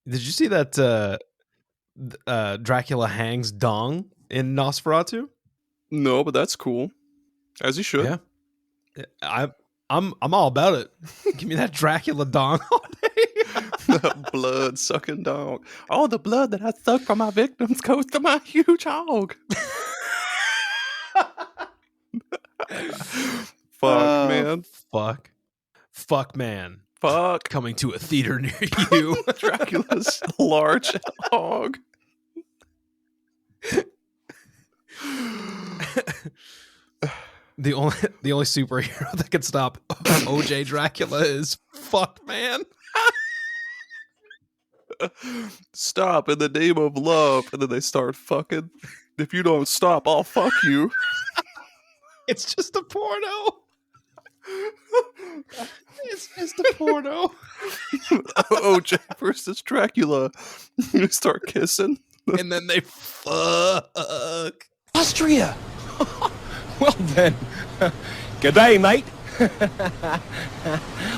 Did you see that Dracula hangs dong in Nosferatu? No, but that's cool. As he should. Yeah. I'm all about it. Give me that Dracula dong all day. Blood sucking dog. All the blood that I suck from my victims goes to my huge hog. Fuck, man. Fuck, man. Fuck. Coming to a theater near you. Dracula's large hog. The only superhero that can stop OJ Dracula is fuck, man. Stop in the name of love, and then they start fucking. If you don't stop, I'll fuck you. It's just a porno. It's just a porno. OJ versus Dracula. You start kissing, and then they fuck. Austria. Well then, good day, mate.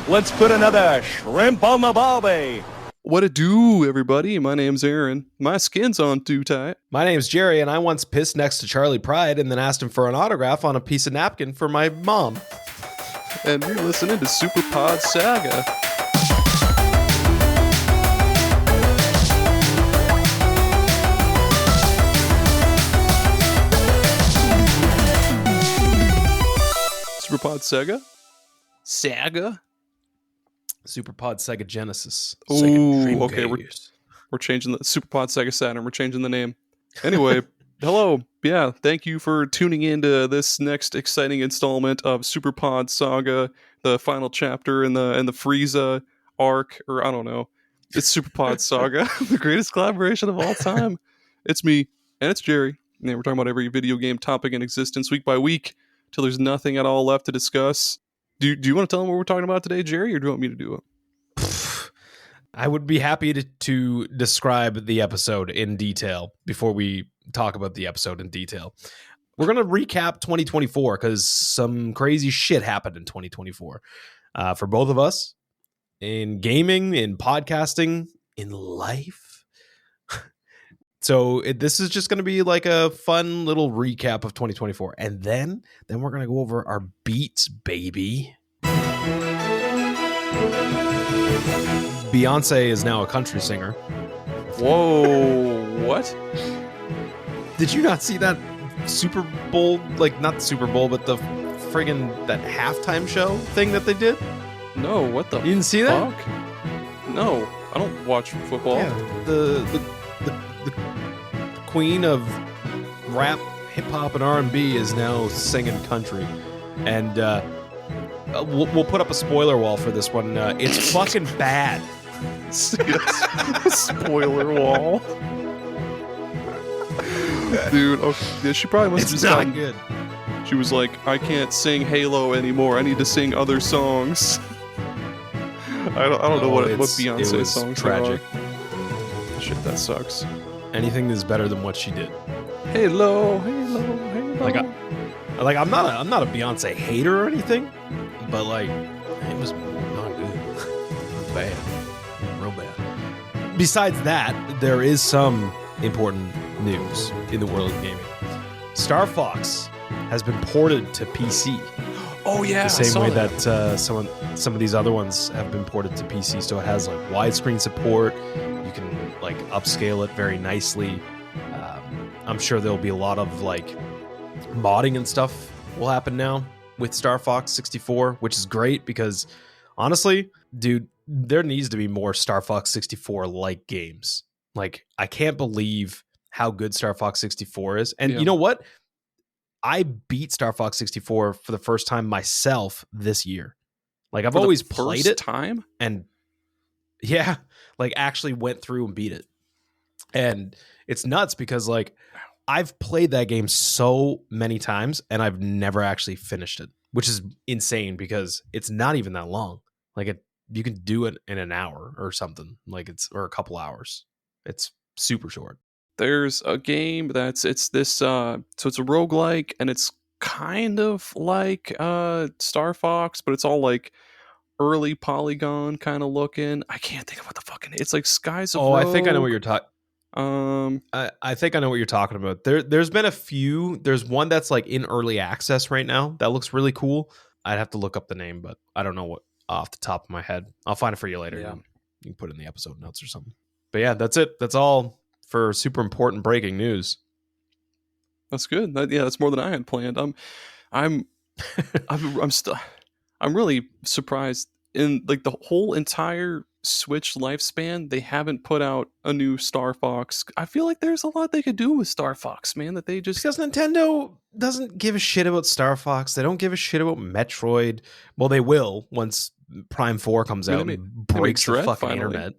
Let's put another shrimp on the barbie. What it do, everybody? My name's Aaron. My skin's on too tight. My name's Gerry, and I once pissed next to Charlie Pride and then asked him for an autograph on a piece of napkin for my mom. And you're listening to SuperPod Saga. SuperPod Saga? Saga? SuperPod Sega Genesis. Oh, okay. We're changing the SuperPod Sega Saturn. We're changing the name. Anyway, hello. Yeah, thank you for tuning in to this next exciting installment of SuperPod Saga, the final chapter in the Frieza arc, or I don't know. It's SuperPod Saga, the greatest collaboration of all time. It's me, and it's Gerry. And we're talking about every video game topic in existence week by week till there's nothing at all left to discuss. Do you want to tell them what we're talking about today, Gerry, or do you want me to do it? I would be happy to describe the episode in detail before we talk about the episode in detail. We're going to recap 2024 because some crazy shit happened in 2024 for both of us in gaming, in podcasting, in life. So this is just going to be like a fun little recap of 2024. And then we're going to go over our beats, baby. Beyonce is now a country singer. Whoa, what? Did you not see that Super Bowl, like not the Super Bowl, but the friggin' that halftime show thing that they did? No, what the You didn't see that? fuck? No, I don't watch football. Yeah, the queen of rap, hip hop, and R&B is now singing country, and we'll put up a spoiler wall for this one. It's fucking bad. Spoiler wall, dude. Okay, she probably must have It's just not gotten, good. She was like, I can't sing Halo anymore. I need to sing other songs. I don't know what Beyonce's songs tragic. are. Shit, that sucks. Anything is better than what she did. Halo. Like I'm not a Beyonce hater or anything, but like it was not good. Bad. Real bad. Besides that, there is some important news in the world of gaming. Star Fox has been ported to PC. Oh yeah, the same way that some of these other ones have been ported to PC. So it has like widescreen support. You can like upscale it very nicely. I'm sure there'll be a lot of like modding and stuff will happen now with Star Fox 64, which is great because honestly, dude, there needs to be more Star Fox 64 like games. Like I can't believe how good Star Fox 64 is. And you know what? I beat Star Fox 64 for the first time myself this year. Like I've always played it time and yeah, like actually went through and beat it. And it's nuts because like I've played that game so many times and I've never actually finished it, which is insane because it's not even that long. Like you can do it in an hour or something, or a couple hours. It's super short. There's a game so it's a roguelike and it's kind of like Star Fox, but it's all like early Polygon kind of looking. I can't think of what the fucking it's like Skies of Oh, Rogue. I think I know what you're talking. I think I know what you're talking about. There's been a few. There's one that's like in early access right now that looks really cool. I'd have to look up the name, but I don't know what off the top of my head. I'll find it for you later. Yeah. You can put it in the episode notes or something. But yeah, that's it. That's all for super important breaking news. That's good. That's more than I had planned. I'm really surprised in like the whole entire Switch lifespan. They haven't put out a new Star Fox. I feel like there's a lot they could do with Star Fox, man. That they just because Nintendo doesn't give a shit about Star Fox. They don't give a shit about Metroid. Well, they will once Prime 4 comes out and breaks the fucking internet.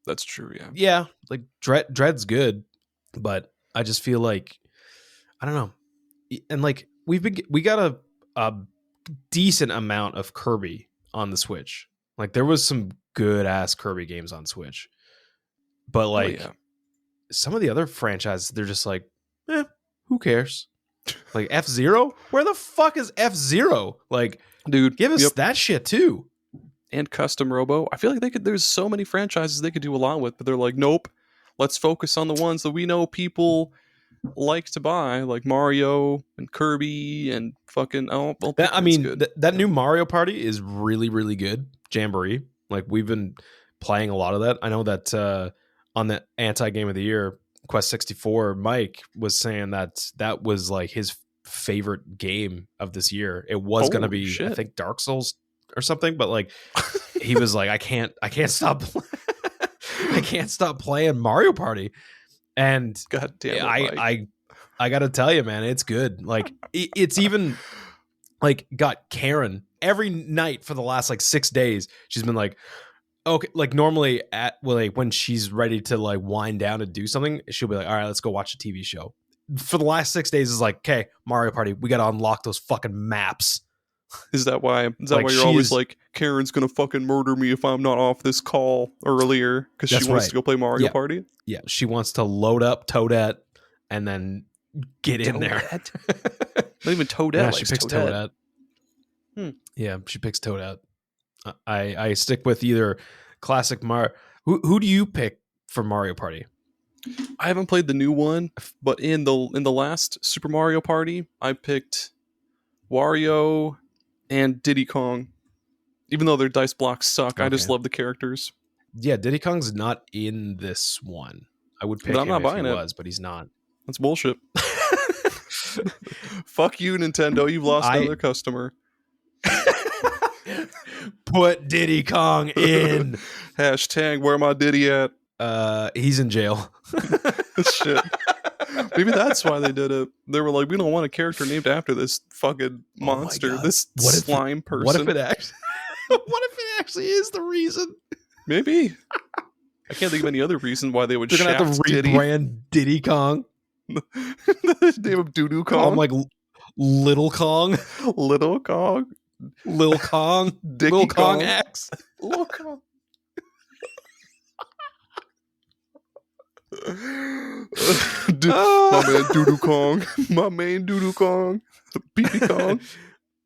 That's true. Yeah. Yeah, like Dread's good, but I just feel like I don't know. And like we got a decent amount of Kirby on the Switch. Like there was some good ass Kirby games on Switch. But like some of the other franchises, they're just like, who cares? Like F-Zero? Where the fuck is F-Zero? Like, dude, give us that shit too. And Custom Robo. I feel like there's so many franchises they could do a lot with, but they're like, nope, let's focus on the ones that we know people like to buy, like Mario and Kirby and fucking that new Mario Party is really, really good. Jamboree. Like we've been playing a lot of that. I know that on the anti-game of the year, Quest 64, Mike was saying that was like his favorite game of this year. It was going to be, I think, Dark Souls or something, but like he was like, I can't stop I can't stop playing Mario Party. And God damn it, I gotta tell you, man, it's good. Like it's even like got Karen every night for the last like 6 days. She's been like, okay, like normally when she's ready to like wind down and do something, she'll be like, all right, let's go watch a TV show. For the last 6 days is like, okay, Mario Party, we gotta unlock those fucking maps. Is that why you're always like, Karen's gonna fucking murder me if I'm not off this call earlier because she wants to go play Mario Party? Yeah, she wants to load up Toadette and then get in there. Not even Toadette. Yeah, she picks Toadette. Yeah, she picks Toadette. I stick with either classic Mario. Who do you pick for Mario Party? I haven't played the new one, but in the last Super Mario Party, I picked Wario and Diddy Kong. Even though their dice blocks suck, I just love the characters. Yeah, Diddy Kong's not in this one. I would pick him if he was, but he's not. That's bullshit. Fuck you, Nintendo. You've lost another customer. Put Diddy Kong in. Hashtag where my Diddy at? He's in jail. Shit. Maybe that's why they did it. They were like, we don't want a character named after this fucking monster, this slime person. What if it actually is the reason? Maybe. I can't think of any other reason why they would They're gonna have to rebrand Diddy Kong. The name of Doo-Doo Kong. Call him like Little Kong. Little Kong. Lil Kong. Lil Kong X. Lil Kong. My man Doo-Doo Kong. My main Doo-Doo Kong. Pee-Pee Kong.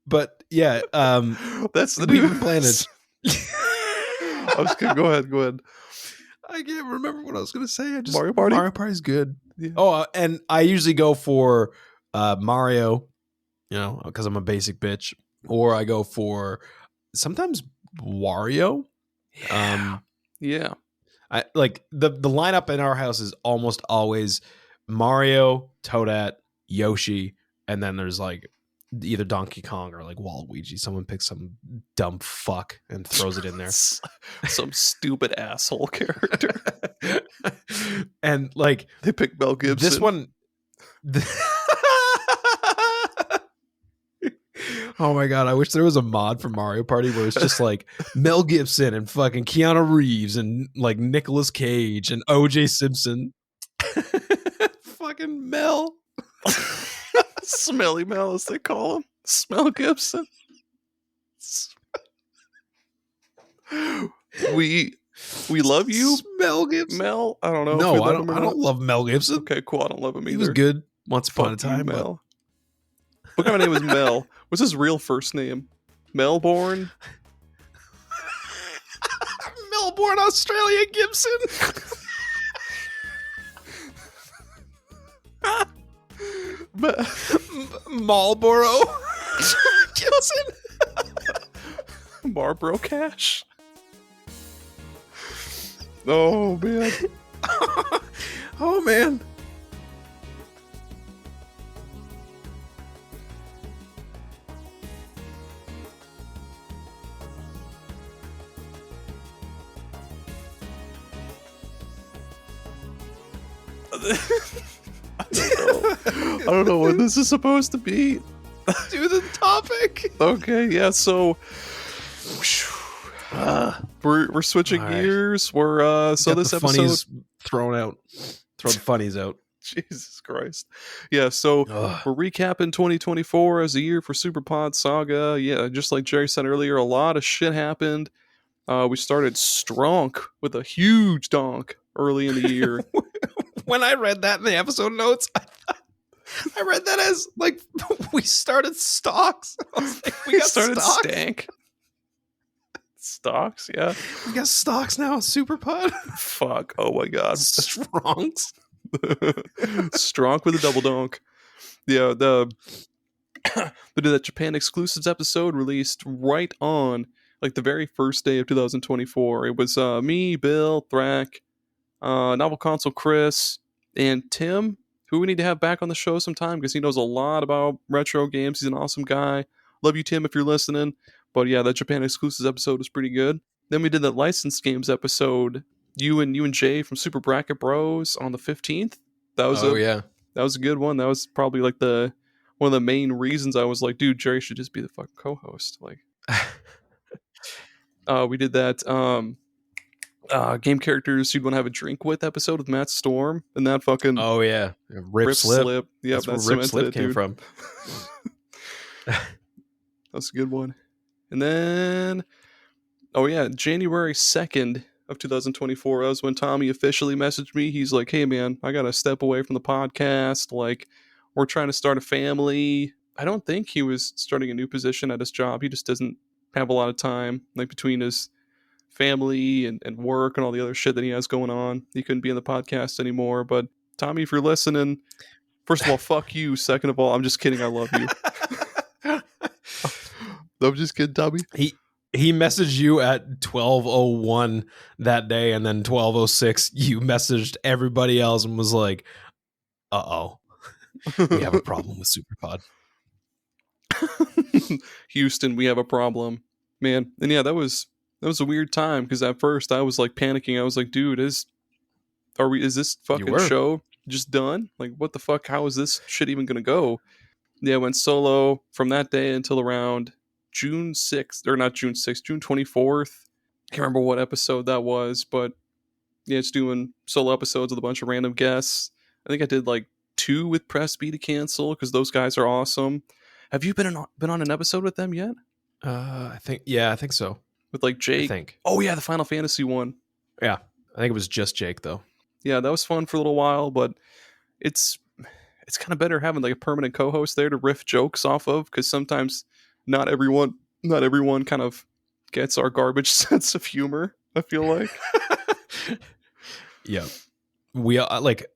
But yeah, that's the new planet. I was kidding. Go ahead. I can't remember what I was going to say. Mario Party? Mario Party's good. Yeah. Oh, and I usually go for Mario, because I'm a basic bitch. Or I go for sometimes Wario. Yeah. I like the lineup in our house is almost always Mario, Toadette, Yoshi, and then there's like either Donkey Kong or like Waluigi. Someone picks some dumb fuck and throws it in there. Some stupid asshole character. And like they pick Mel Gibson. This one. Oh my god, I wish there was a mod for Mario Party where it's just like Mel Gibson and fucking Keanu Reeves and like Nicolas Cage and OJ Simpson. Fucking Mel. Smelly Mel, as they call him. Smell Gibson. We love you. Mel Gibson. Mel? I don't know. No, I don't love Mel Gibson. Okay, cool. I don't love him either. He was good once upon a time. Mel. What kind of name was Mel? What's his real first name? Melbourne? Melbourne, Australia, Gibson. Marlboro, Gibson. Marlboro Cash. Oh man. Oh man. I don't know what this is supposed to be. Do the topic. Okay, yeah, so we're switching All right. gears. We're so Got this the episode funnies thrown out. Throw the funnies out. Jesus Christ. Yeah, so we're recapping 2024 as a year for SuperPod Saga. Yeah, just like Gerry said earlier, a lot of shit happened. We started strong with a huge donk early in the year. When I read that in the episode notes, I read that as like we started stocks. I was like, we got started stocks? stank. Stocks, yeah. We got stocks now. SuperPod. Fuck. Oh my god. Strongs. Strong with a double donk. Yeah, we did that Japan exclusives episode released right on like the very first day of 2024. It was me, Bill, Thrak, Novel Console Chris, and Tim, who we need to have back on the show sometime because he knows a lot about retro games. He's an awesome guy. Love you, Tim, if you're listening. But yeah, that Japan exclusives episode was pretty good. Then we did that licensed games episode. You and Jay from Super Bracket Bros on the 15th. That was that was a good one. That was probably like one of the main reasons I was like, dude, Gerry should just be the fucking co-host. Like, we did that game characters you'd want to have a drink with episode with Matt Storm and that fucking Rip slip. Yeah, that's where Rip slip came from. That's a good one. And then January 2nd of 2024, that was when Tommy officially messaged me. He's like, hey man, I gotta step away from the podcast, like we're trying to start a family. I don't think he was starting a new position at his job. He just doesn't have a lot of time, like between his family and work and all the other shit that he has going on. He couldn't be in the podcast anymore. But Tommy, if you're listening, first of all, fuck you. Second of all, I'm just kidding. I love you. I'm just kidding, Tommy. He messaged you at 12:01 that day, and then 12:06 you messaged everybody else and was like, "Uh-oh, we have a problem with SuperPod." Houston, we have a problem, man. And yeah, that was a weird time because at first I was like panicking. I was like, "Dude, is this fucking show just done? Like, what the fuck? How is this shit even gonna go?" Yeah, I went solo from that day until around June 6th, or not June 6th, June 24th. Can't remember what episode that was, but yeah, it's doing solo episodes with a bunch of random guests. I think I did like 2 with Press B to cancel because those guys are awesome. Have you been on an episode with them yet? I think so. With like Jake. I think. Oh yeah, the Final Fantasy one. Yeah, I think it was just Jake though. Yeah, that was fun for a little while, but it's kind of better having like a permanent co-host there to riff jokes off of because sometimes not everyone kind of gets our garbage sense of humor, I feel like. Yeah. We like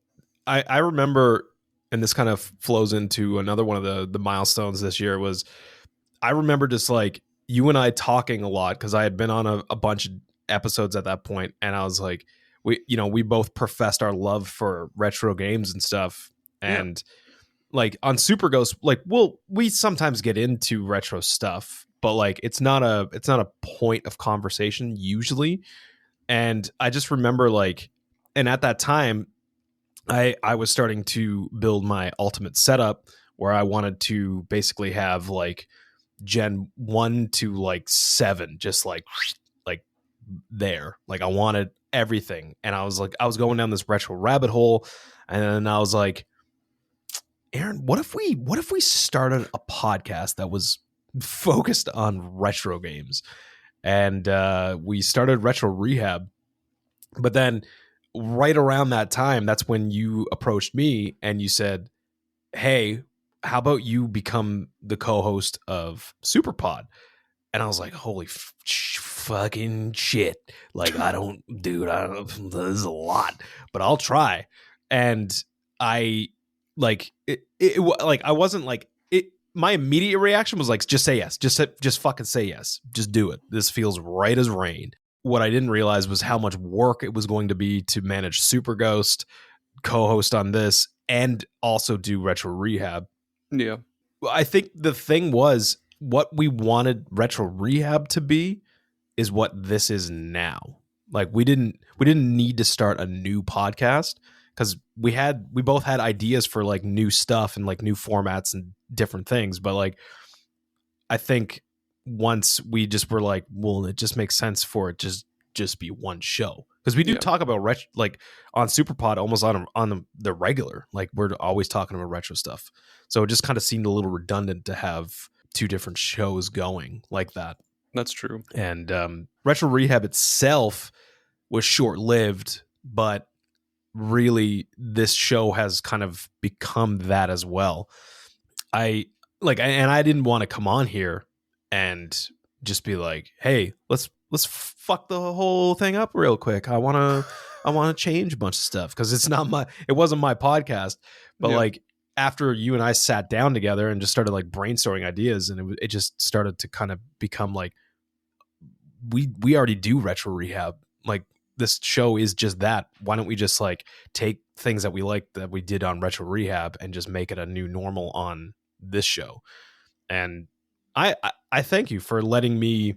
I remember, and this kind of flows into another one of the milestones this year, was I remember just like you and I talking a lot because I had been on a bunch of episodes at that point, and I was like, we both professed our love for retro games and stuff. And like on Super Ghost, like we sometimes get into retro stuff, but like it's not a point of conversation usually. And I just remember like, and at that time I was starting to build my ultimate setup where I wanted to basically have like Gen 1 to like 7 just like there. Like I wanted everything, and I was going down this retro rabbit hole, and then I was like, Aaron, what if we started a podcast that was focused on retro games? And we started Retro Rehab. But then right around that time, that's when you approached me and you said, hey, how about you become the co-host of SuperPod? And I was like, holy fucking shit. Like, I don't, this is a lot, but I'll try. And I like, like, I wasn't like, my immediate reaction was like, just say yes. Just fucking say yes. Just do it. This feels right as rain. What I didn't realize was how much work it was going to be to manage Super Ghost, co-host on this, and also do Retro Rehab. Yeah. I think the thing was, what we wanted Retro Rehab to be is what this is now. Like, we didn't need to start a new podcast, because we both had ideas for like new stuff and like new formats and different things. But like, I think once we just were like, well, it just makes sense for it just be one show, because we do talk about like on SuperPod almost on the regular, like we're always talking about retro stuff. So it just kind of seemed a little redundant to have two different shows going like that. That's true. And Retro Rehab itself was short-lived, but really this show has kind of become that as well. I didn't want to come on here and just be like, hey, let's fuck the whole thing up real quick. I want to change a bunch of stuff, because it wasn't my podcast. But like, after you and I sat down together and just started like brainstorming ideas, and it just started to kind of become like, we already do Retro Rehab. Like, this show is just that. Why don't we just like take things that we like that we did on Retro Rehab and just make it a new normal on this show? And I thank you for letting me,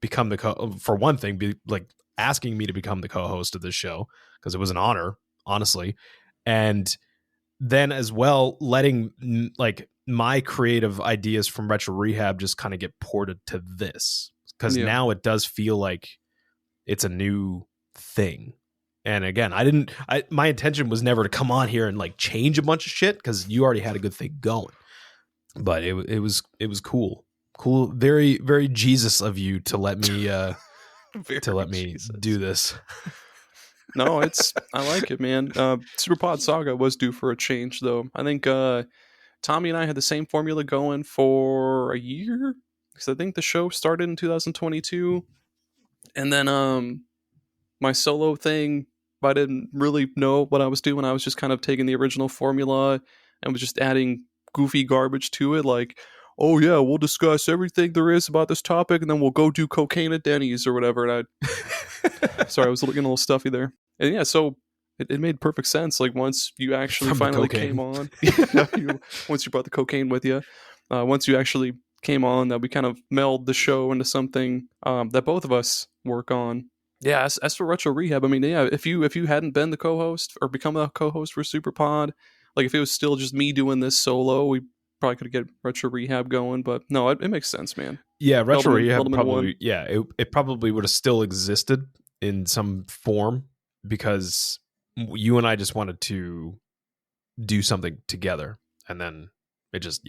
become for one thing, be like asking me to become the co-host of this show, because it was an honor, honestly. And then as well, letting like my creative ideas from Retro Rehab just kind of get ported to this, because now it does feel like it's a new thing. And again, my intention was never to come on here and like change a bunch of shit, because you already had a good thing going. But it was cool, very, very Jesus of you to let me do this. No, I like it, man. SuperPod Saga was due for a change, though. I think Tommy and I had the same formula going for a year, because I think the show started in 2022, and then my solo thing, I didn't really know what I was doing. I was just kind of taking the original formula and was just adding goofy garbage to it, like, oh yeah, we'll discuss everything there is about this topic, and then we'll go do cocaine at Denny's or whatever. And sorry, I was getting a little stuffy there. And yeah, so it made perfect sense. Like, once you actually finally came on, once you brought the cocaine with you, once you actually came on, that we kind of meld the show into something that both of us work on. Yeah, as for Retro Rehab, I mean, yeah, if you hadn't been the co-host or become a co-host for SuperPod, like if it was still just me doing this solo, we probably could get Retro Rehab going. But no, it makes sense, man. Yeah, Retro Rehab probably, it probably would have still existed in some form, because you and I just wanted to do something together, and then it just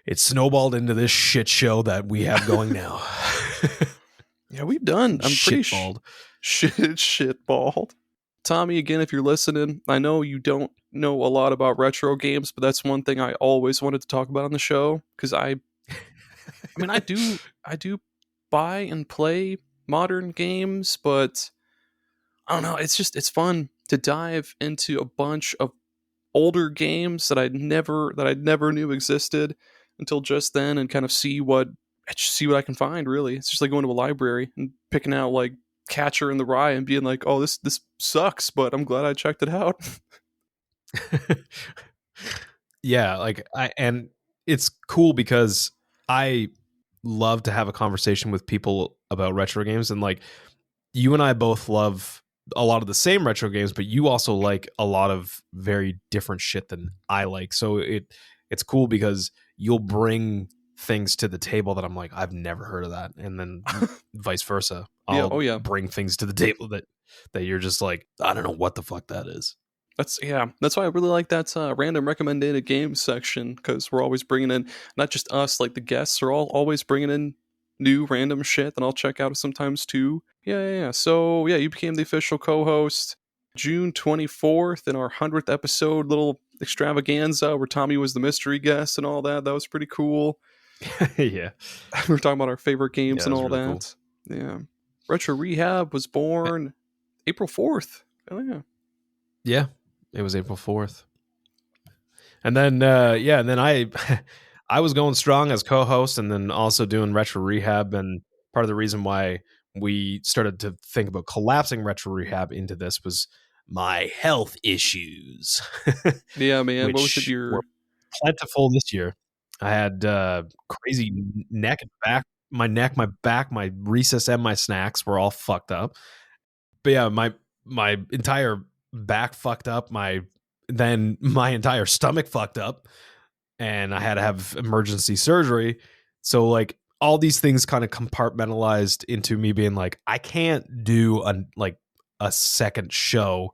it snowballed into this shit show that we have going now. Yeah, we've done. I'm pretty shitballed. Tommy, again, if you're listening, I know you don't know a lot about retro games, but that's one thing I always wanted to talk about on the show, because I do buy and play modern games, but I don't know. It's fun to dive into a bunch of older games that I never knew existed until just then, and kind of see what I can find. Really, it's just like going to a library and picking out like Catcher in the Rye and being like, oh, this sucks, but I'm glad I checked it out. Yeah, like and it's cool because I love to have a conversation with people about retro games, and like you and I both love a lot of the same retro games, but you also like a lot of very different shit than I like. So it's cool because you'll bring things to the table that I'm like, I've never heard of that, and then vice versa. I'll bring things to the table that you're just like, I don't know what the fuck that is. That's why I really like that random recommended games section, because we're always bringing in, not just us, like the guests are always bringing in new random shit that I'll check out sometimes too. Yeah. So yeah, you became the official co-host June 24th in our 100th episode, little extravaganza where Tommy was the mystery guest and all that. That was pretty cool. Yeah. We were talking about our favorite games Yeah, and that all was really that. Yeah. Retro Rehab was born April 4th. Oh, yeah. Yeah, it was April 4th. And then, and then I was going strong as co-host and then also doing Retro Rehab. And part of the reason why we started to think about collapsing Retro Rehab into this was my health issues. Yeah, man. What was it? which Your were plentiful this year. I had crazy neck and back. My neck, my back, my recess, and my snacks were all fucked up. But yeah, my entire back fucked up. Then my entire stomach fucked up, and I had to have emergency surgery. So like all these things kind of compartmentalized into me being like, I can't do a second show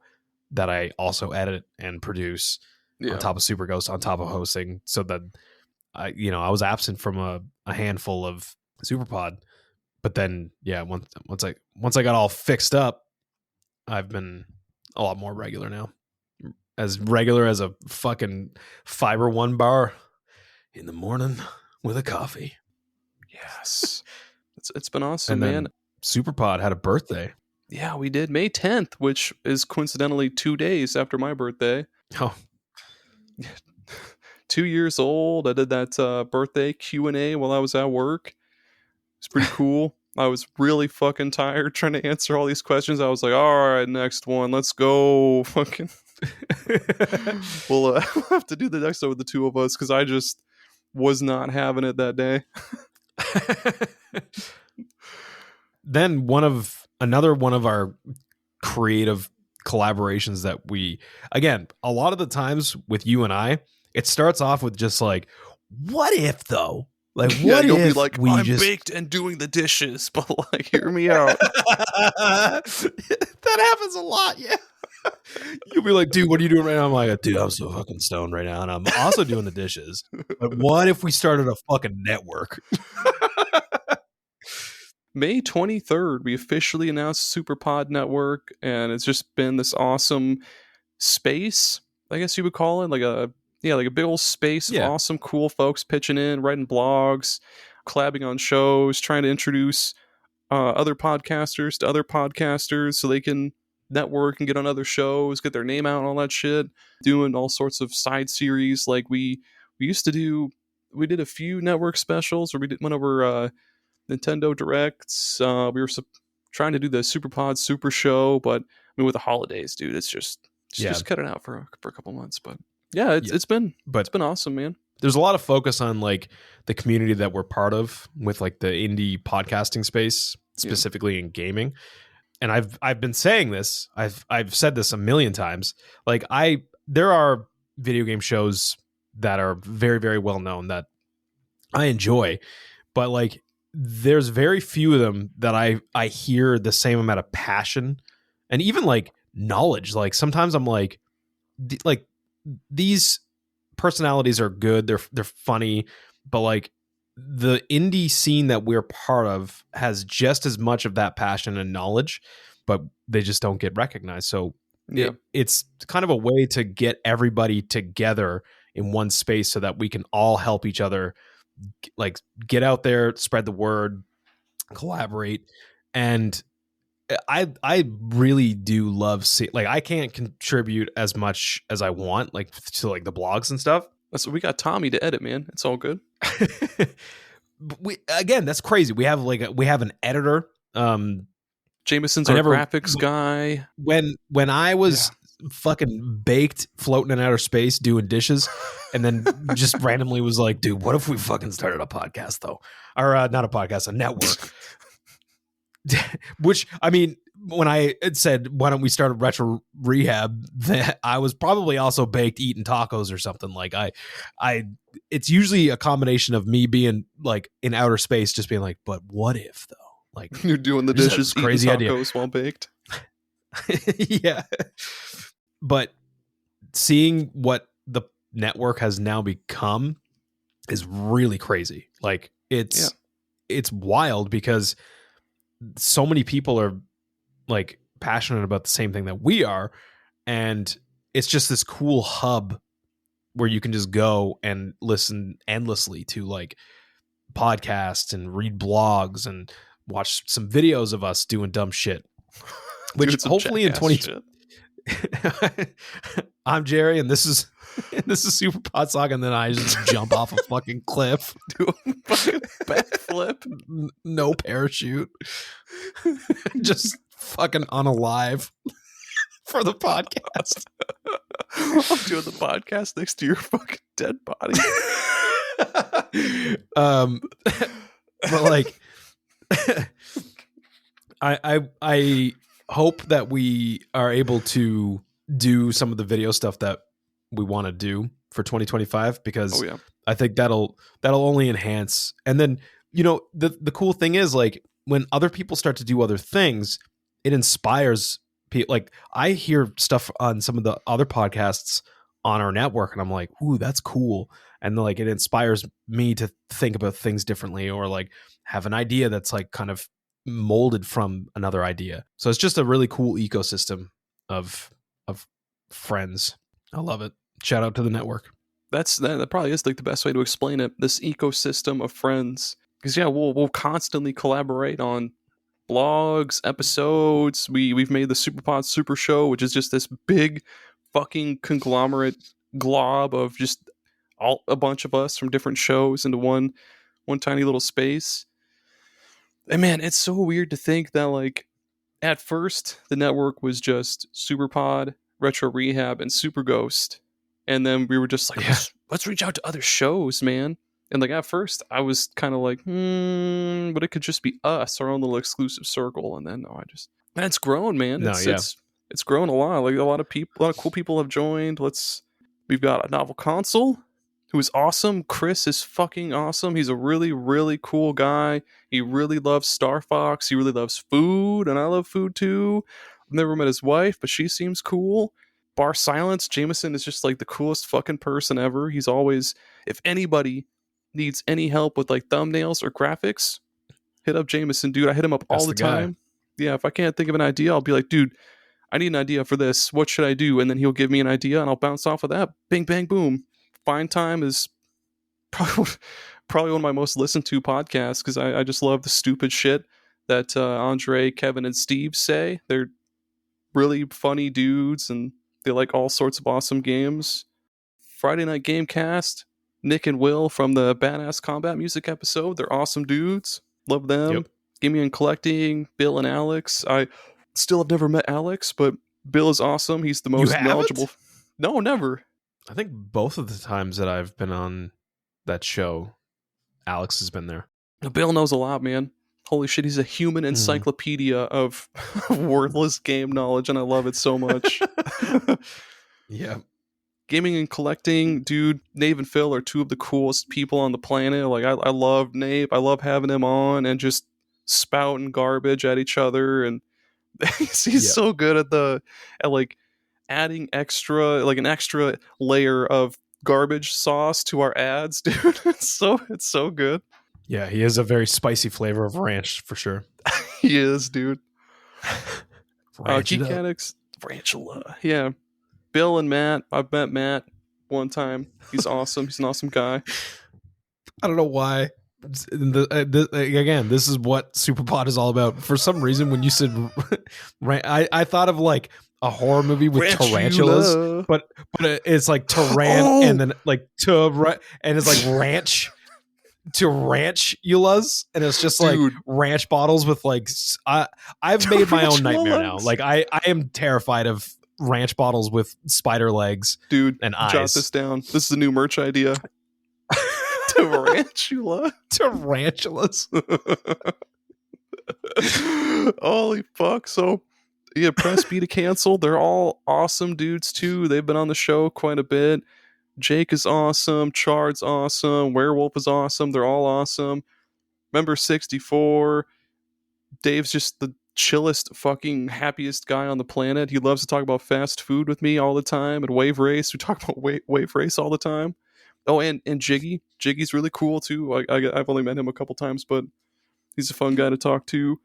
that I also edit and produce on top of Super Ghost, on top of hosting. So that I was absent from a handful of SuperPod. But then, yeah, once I got all fixed up, I've been a lot more regular now. As regular as a fucking Fiber One bar in the morning with a coffee. Yes. It's been awesome, And man. then SuperPod had a birthday. Yeah, we did May 10th, which is coincidentally 2 days after my birthday. Oh, 2 years old. I did that birthday Q&A while I was at work. It's pretty cool. I was really fucking tired trying to answer all these questions. I was like, all right, next one. Let's go. Fucking. We'll have to do the next one with the two of us because I just was not having it that day. Then another one of our creative collaborations that again, a lot of the times with you and I, it starts off with just like, what if though? Like, what you'll if be like, I'm baked and doing the dishes, but like, hear me out. That happens a lot, yeah. You'll be like, dude, what are you doing right now? I'm like, dude, I'm so fucking stoned right now, and I'm also doing the dishes. But what if we started a fucking network? May 23rd, we officially announced SuperPod Network, and it's just been this awesome space, I guess you would call it, like a big old space of awesome, cool folks pitching in, writing blogs, collabing on shows, trying to introduce other podcasters to other podcasters so they can network and get on other shows, get their name out and all that shit, doing all sorts of side series like we used to do. We did a few network specials where we went over Nintendo Directs. We were trying to do the SuperPod Super Show, but I mean, with the holidays, dude, it's just cut it out for a couple months. But yeah, it's been awesome, man. There's a lot of focus on like the community that we're part of with like the indie podcasting space, specifically in gaming. And I've been saying this. I've said this a million times. Like there are video game shows that are very, very well known that I enjoy, but like there's very few of them that I hear the same amount of passion and even like knowledge. Like sometimes I'm like these personalities are good. They're funny, but like the indie scene that we're part of has just as much of that passion and knowledge, but they just don't get recognized. So it's kind of a way to get everybody together in one space so that we can all help each other, like get out there, spread the word, collaborate. And I really do love like I can't contribute as much as I want, like to like the blogs and stuff. That's what we got Tommy to edit, man. It's all good. That's crazy. We have an editor. Jameson's our graphics guy. When I was fucking baked floating in outer space doing dishes and then just randomly was like, dude, what if we fucking started a podcast though? Or not a podcast, a network. Which, I mean, when I said, why don't we start a Retro Rehab, I was probably also baked eating tacos or something. Like it's usually a combination of me being like in outer space, just being like, but what if though? Like you're doing the dishes, crazy tacos idea while baked. Yeah. But seeing what the network has now become is really crazy. Like it's wild because so many people are like passionate about the same thing that we are. And it's just this cool hub where you can just go and listen endlessly to like podcasts and read blogs and watch some videos of us doing dumb shit. Which hopefully in 2020. I'm Gerry, and this is SuperPod Saga, and then I just jump off a fucking cliff, do a fucking backflip, no parachute, just fucking unalive for the podcast. I'm doing the podcast next to your fucking dead body. But like, I hope that we are able to do some of the video stuff that we want to do for 2025, because I think that'll only enhance. And then, you know, the cool thing is, like, when other people start to do other things, it inspires people. Like, I hear stuff on some of the other podcasts on our network and I'm like, ooh, that's cool. And like, it inspires me to think about things differently, or like have an idea that's like kind of molded from another idea. So it's just a really cool ecosystem of friends. I love it. Shout out to the network. That probably is like the best way to explain it. This ecosystem of friends, because we'll constantly collaborate on blogs, episodes. We've made the SuperPod Super Show, which is just this big fucking conglomerate glob of just a bunch of us from different shows into one tiny little space. And man, it's so weird to think that, like, at first the network was just SuperPod, Retro Rehab, and Super Ghost, and then we were just like, let's reach out to other shows, man. And like, at first I was kind of like, but it could just be us, our own little exclusive circle. And then it's grown, man. It's grown a lot. Like, a lot of cool people have joined. We've got a novel console who is awesome. Chris is fucking awesome. He's a really, really cool guy. He really loves Star Fox. He really loves food, and I love food too. I've never met his wife, but she seems cool. Bar Silence, Jameson is just like the coolest fucking person ever. He's always, if anybody needs any help with like thumbnails or graphics, hit up Jameson, dude. I hit him up all the time. Yeah, if I can't think of an idea, I'll be like, dude, I need an idea for this. What should I do? And then he'll give me an idea, and I'll bounce off of that. Bing, bang, boom. Find Time is probably one of my most listened to podcasts, because I just love the stupid shit that Andre, Kevin, and Steve say. They're really funny dudes, and they like all sorts of awesome games. Friday Night Gamecast, Nick and Will from the Badass Combat Music episode. They're awesome dudes. Love them. Yep. Gaming and Collecting, Bill and Alex. I still have never met Alex, but Bill is awesome. He's the most knowledgeable. No, never. I think both of the times that I've been on that show, Alex has been there. Bill knows a lot, man. Holy shit, he's a human encyclopedia of worthless game knowledge, and I love it so much. Yeah. Gaming and Collecting, dude, Nave and Phil are two of the coolest people on the planet. Like, I love Nave. I love having him on and just spouting garbage at each other, and he's so good at like adding an extra layer of garbage sauce to our ads, dude. It's so good. Yeah, he has a very spicy flavor of ranch for sure. He is, dude. Geek Addicts, Ranchula. Yeah. Bill and Matt. I've met Matt one time. He's awesome. He's an awesome guy. I don't know why. Again, this is what SuperPod is all about. For some reason, when you said I thought of like a horror movie with tarantulas, but it's like and then like and it's like ranch tarantulas, and it's just like ranch bottles with like I've made my own nightmare now. Like I am terrified of ranch bottles with spider legs, dude, and eyes. Jot this down. This is a new merch idea. Tarantulas. Holy fuck. So yeah, press B to cancel. They're all awesome dudes too. They've been on the show quite a bit. Jake is awesome. Chard's awesome. Werewolf is awesome. They're all awesome. Member 64. Dave's just the chillest, fucking happiest guy on the planet. He loves to talk about fast food with me all the time. And Wave Race. We talk about Wave Race all the time. Oh, and Jiggy. Jiggy's really cool too. I've only met him a couple times, but he's a fun guy to talk to.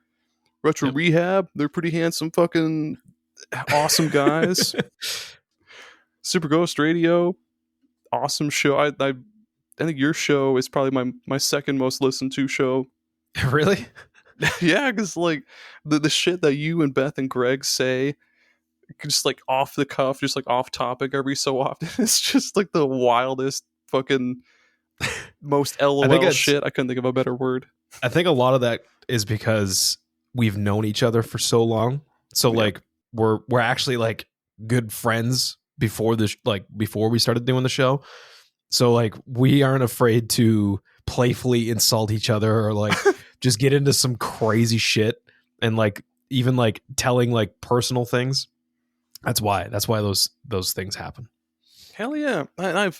Retro Rehab. They're pretty handsome, fucking awesome guys. Super Ghost Radio. Awesome show. think your show is probably my second most listened to show. Really? Yeah, because like the shit that you and Beth and Greg say, just like off the cuff, just like off topic every so often, it's just like the wildest fucking most LOL shit. I couldn't think of a better word. I think a lot of that is because we've known each other for so long. So like we're actually like good friends before this, like before we started doing the show. So like we aren't afraid to playfully insult each other or like just get into some crazy shit and like even like telling like personal things. That's why those things happen. Hell yeah. I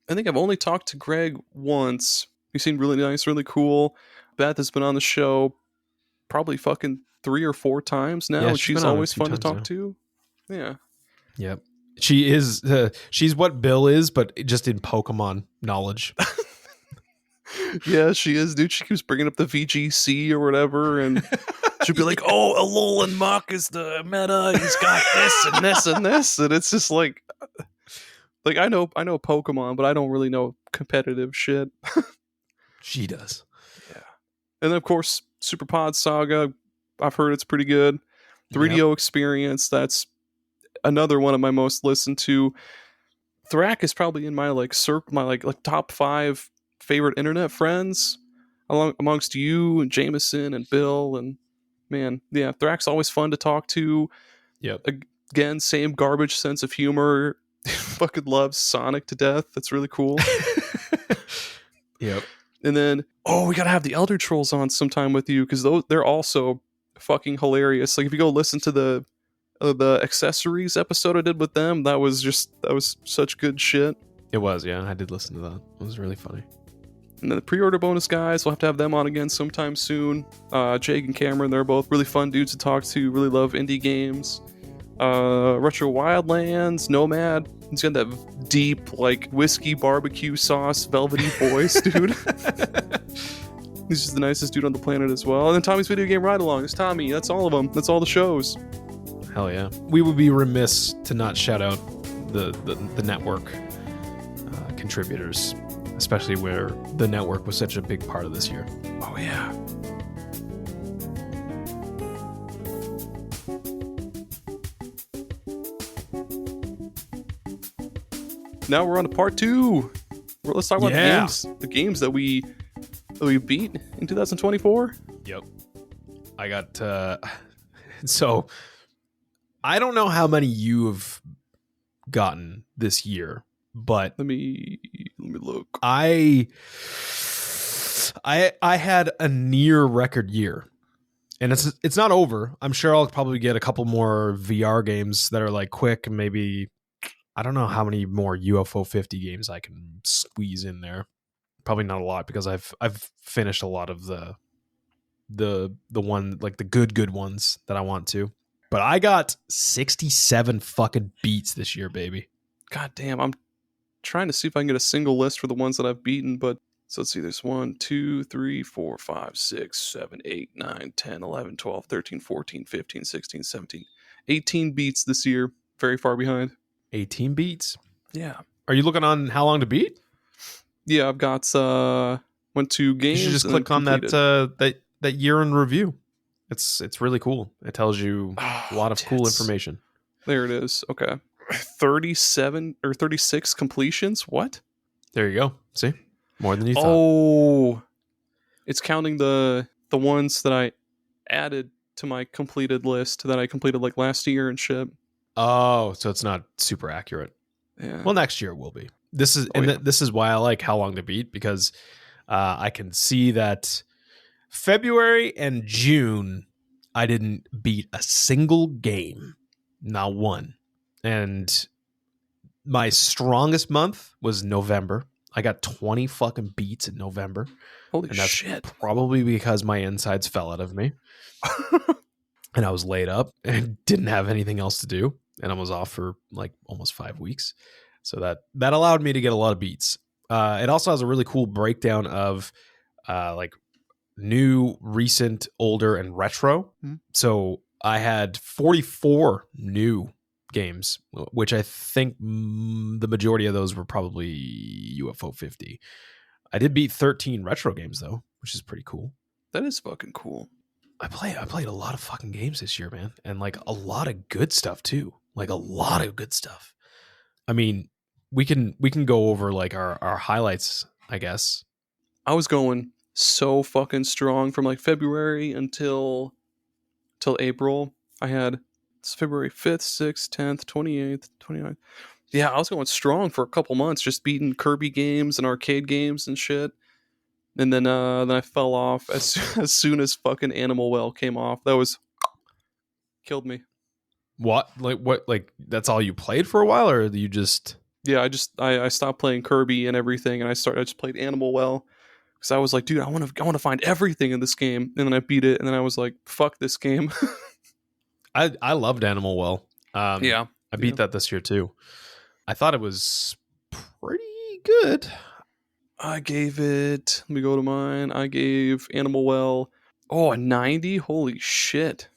think I've only talked to Greg once. He seemed really nice, really cool. Beth has been on the show probably fucking 3 or 4 times now. Yeah, she's always fun to talk to. Yeah. Yep. She is she's what Bill is, but just in Pokemon knowledge. Yeah, she is, dude. She keeps bringing up the VGC or whatever, and she'll be like, "Oh, Alolan Muck is the meta. He's got this and this and this," and it's just like I know Pokemon, but I don't really know competitive shit. She does. Yeah, and then of course, SuperPod Saga. I've heard it's pretty good. 3DO Experience. That's another one of my most listened to. Thrak is probably in my like top 5 favorite internet friends amongst you and Jameson and Bill, and man, yeah, Thrak's always fun to talk to. Yep. Again, same garbage sense of humor. Fucking loves Sonic to death. That's really cool. Yep. And then we gotta have the Elder Trolls on sometime with you, because they're also fucking hilarious. Like if you go listen to the accessories episode I did with them, that was such good shit. It was, yeah. I did listen to that. It was really funny. And then the pre-order bonus guys, we'll have to have them on again sometime soon. Jake and Cameron, they're both really fun dudes to talk to. Really love indie games. Retro Wildlands, Nomad. He's got that deep, like, whiskey barbecue sauce, velvety voice, dude. He's just the nicest dude on the planet as well. And then Tommy's Video Game Ride-Along. It's Tommy. That's all of them. That's all the shows. Hell yeah. We would be remiss to not shout out the network contributors, especially where the network was such a big part of this year. Oh, yeah. Now we're on to part 2. Let's talk about the games that we beat in 2024. Yep. I got so I don't know how many you have gotten this year, but let me look. I had a near record year, and it's not over. I'm sure I'll probably get a couple more VR games that are like quick, and maybe I don't know how many more UFO 50 games I can squeeze in there. Probably not a lot, because I've finished a lot of the one, like the good ones that I want to. But I got 67 fucking beats this year, baby. God damn, I'm trying to see if I can get a single list for the ones that I've beaten, but so let's see, there's 1, 2, 3, 4, 5, 6, 7, 8, 9, 10, 11, 12, 13, 14, 15, 16, 17, 18 beats this year. Very far behind. 18 beats? Yeah. Are you looking on how long to beat? Yeah, I've got went to games. You should just click on that year in review. It's really cool. It tells you a lot of cool information. There it is. Okay. 37 or 36 completions. What? There you go. See? More than you thought. Oh. It's counting the ones that I added to my completed list that I completed like last year and shit. Oh, so it's not super accurate. Yeah. Well, next year will be. This is this is why I like How Long to Beat, because I can see that February and June I didn't beat a single game, not one. And my strongest month was November. I got 20 fucking beats in November. Holy and that's shit. Probably because my insides fell out of me. And I was laid up and didn't have anything else to do. And I was off for like almost 5 weeks. So that allowed me to get a lot of beats. It also has a really cool breakdown of like new, recent, older, and retro. Mm-hmm. So I had 44 new games, which I think the majority of those were probably UFO 50. I did beat 13 retro games though, which is pretty cool. That is fucking cool. I played a lot of fucking games this year, man, and like a lot of good stuff too. Like a lot of good stuff. I mean, we can go over like our highlights, I guess. I was going so fucking strong from like February until April. I had February 5th, 6th, 10th, 28th, 29th. Yeah, I was going strong for a couple months, just beating Kirby games and arcade games and shit. And then I fell off as soon as fucking Animal Well came off. That was killed me. What? Like that's all you played for a while, or you just? Yeah, I stopped playing Kirby and everything, and I just played Animal Well because I was like, dude, I want to find everything in this game, and then I beat it, and then I was like, fuck this game. I loved Animal Well. Yeah, I beat that this year too. I thought it was pretty good. I gave it. Let me go to mine. I gave Animal Well a 90. Holy shit!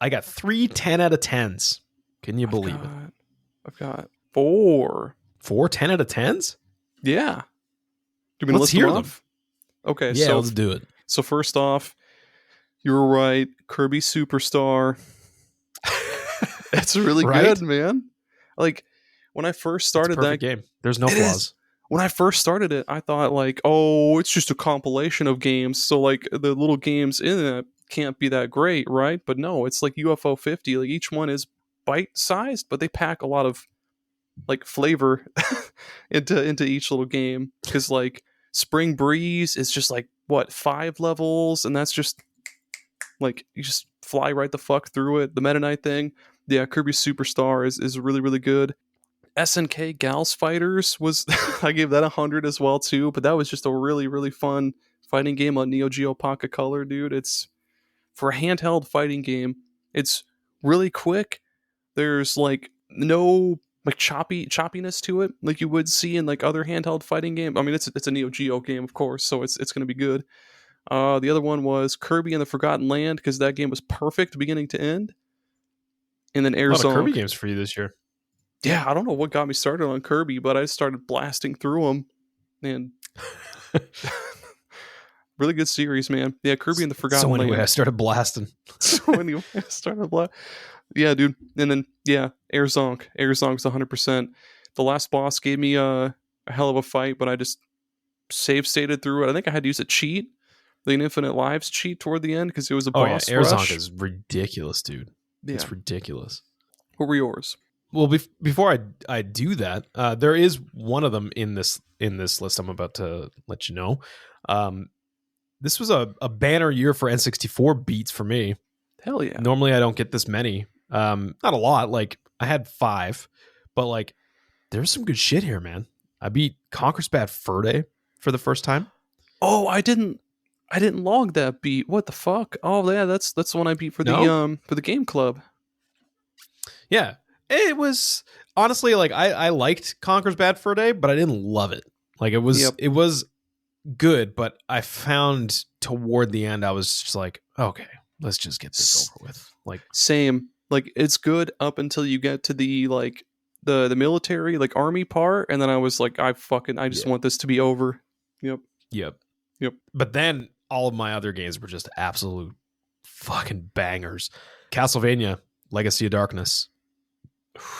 I got 3 10 out of 10s. Can you believe it? I've got 4 10 out of 10s. Yeah. Do you mean let's hear them? Okay, yeah, so let's do it. So first off, you were right. Kirby Superstar. It's really good, man. Like when I first started that game, there's no flaws. When I first started it, I thought like, oh, it's just a compilation of games. So like the little games in it can't be that great, right? But no, it's like UFO 50. Like each one is bite-sized, but they pack a lot of like flavor into each little game. Because like Spring Breeze is just like what 5 levels, and that's just like you just fly right the fuck through it. The Meta Knight thing, yeah, Kirby Superstar is really really good. SNK Gals Fighters was I gave that 100 as well too, but that was just a really really fun fighting game on Neo Geo Pocket Color, dude. It's for a handheld fighting game. It's really quick. There's like no like choppiness to it like you would see in like other handheld fighting games. I mean, it's a Neo Geo game, of course, so it's going to be good. The other one was Kirby and the Forgotten Land because that game was perfect beginning to end. And then Air Zonk. A lot of Kirby games for you this year. Yeah, I don't know what got me started on Kirby, but I started blasting through them, and really good series, man. Yeah, Kirby and the Forgotten Land. I started blasting. Yeah, dude. And then yeah, Air Zonk. Air Zonk's 100%. The last boss gave me a hell of a fight, but I just save stated through it. I think I had to use a cheat, like an Infinite Lives cheat toward the end because it was a boss Air rush. Zonk is ridiculous, dude. Yeah. It's ridiculous. What were yours? Well, before I do that, there is one of them in this list I'm about to let you know. This was a banner year for N64 beats for me. Hell yeah. Normally I don't get this many. Not a lot. Like I had 5, but like there's some good shit here, man. I beat Conker's Bad Fur Day for the first time. Oh, I didn't log that beat. What the fuck? Oh yeah, that's the one I beat for the game club. Yeah. It was honestly like I liked Conker's Bad Fur Day, but I didn't love it. Like it was good, but I found toward the end I was just like, okay, let's just get this over with. Like same. Like it's good up until you get to the like the military like army part, and then I was like, I just want this to be over. Yep. But then all of my other games were just absolute fucking bangers. Castlevania Legacy of Darkness.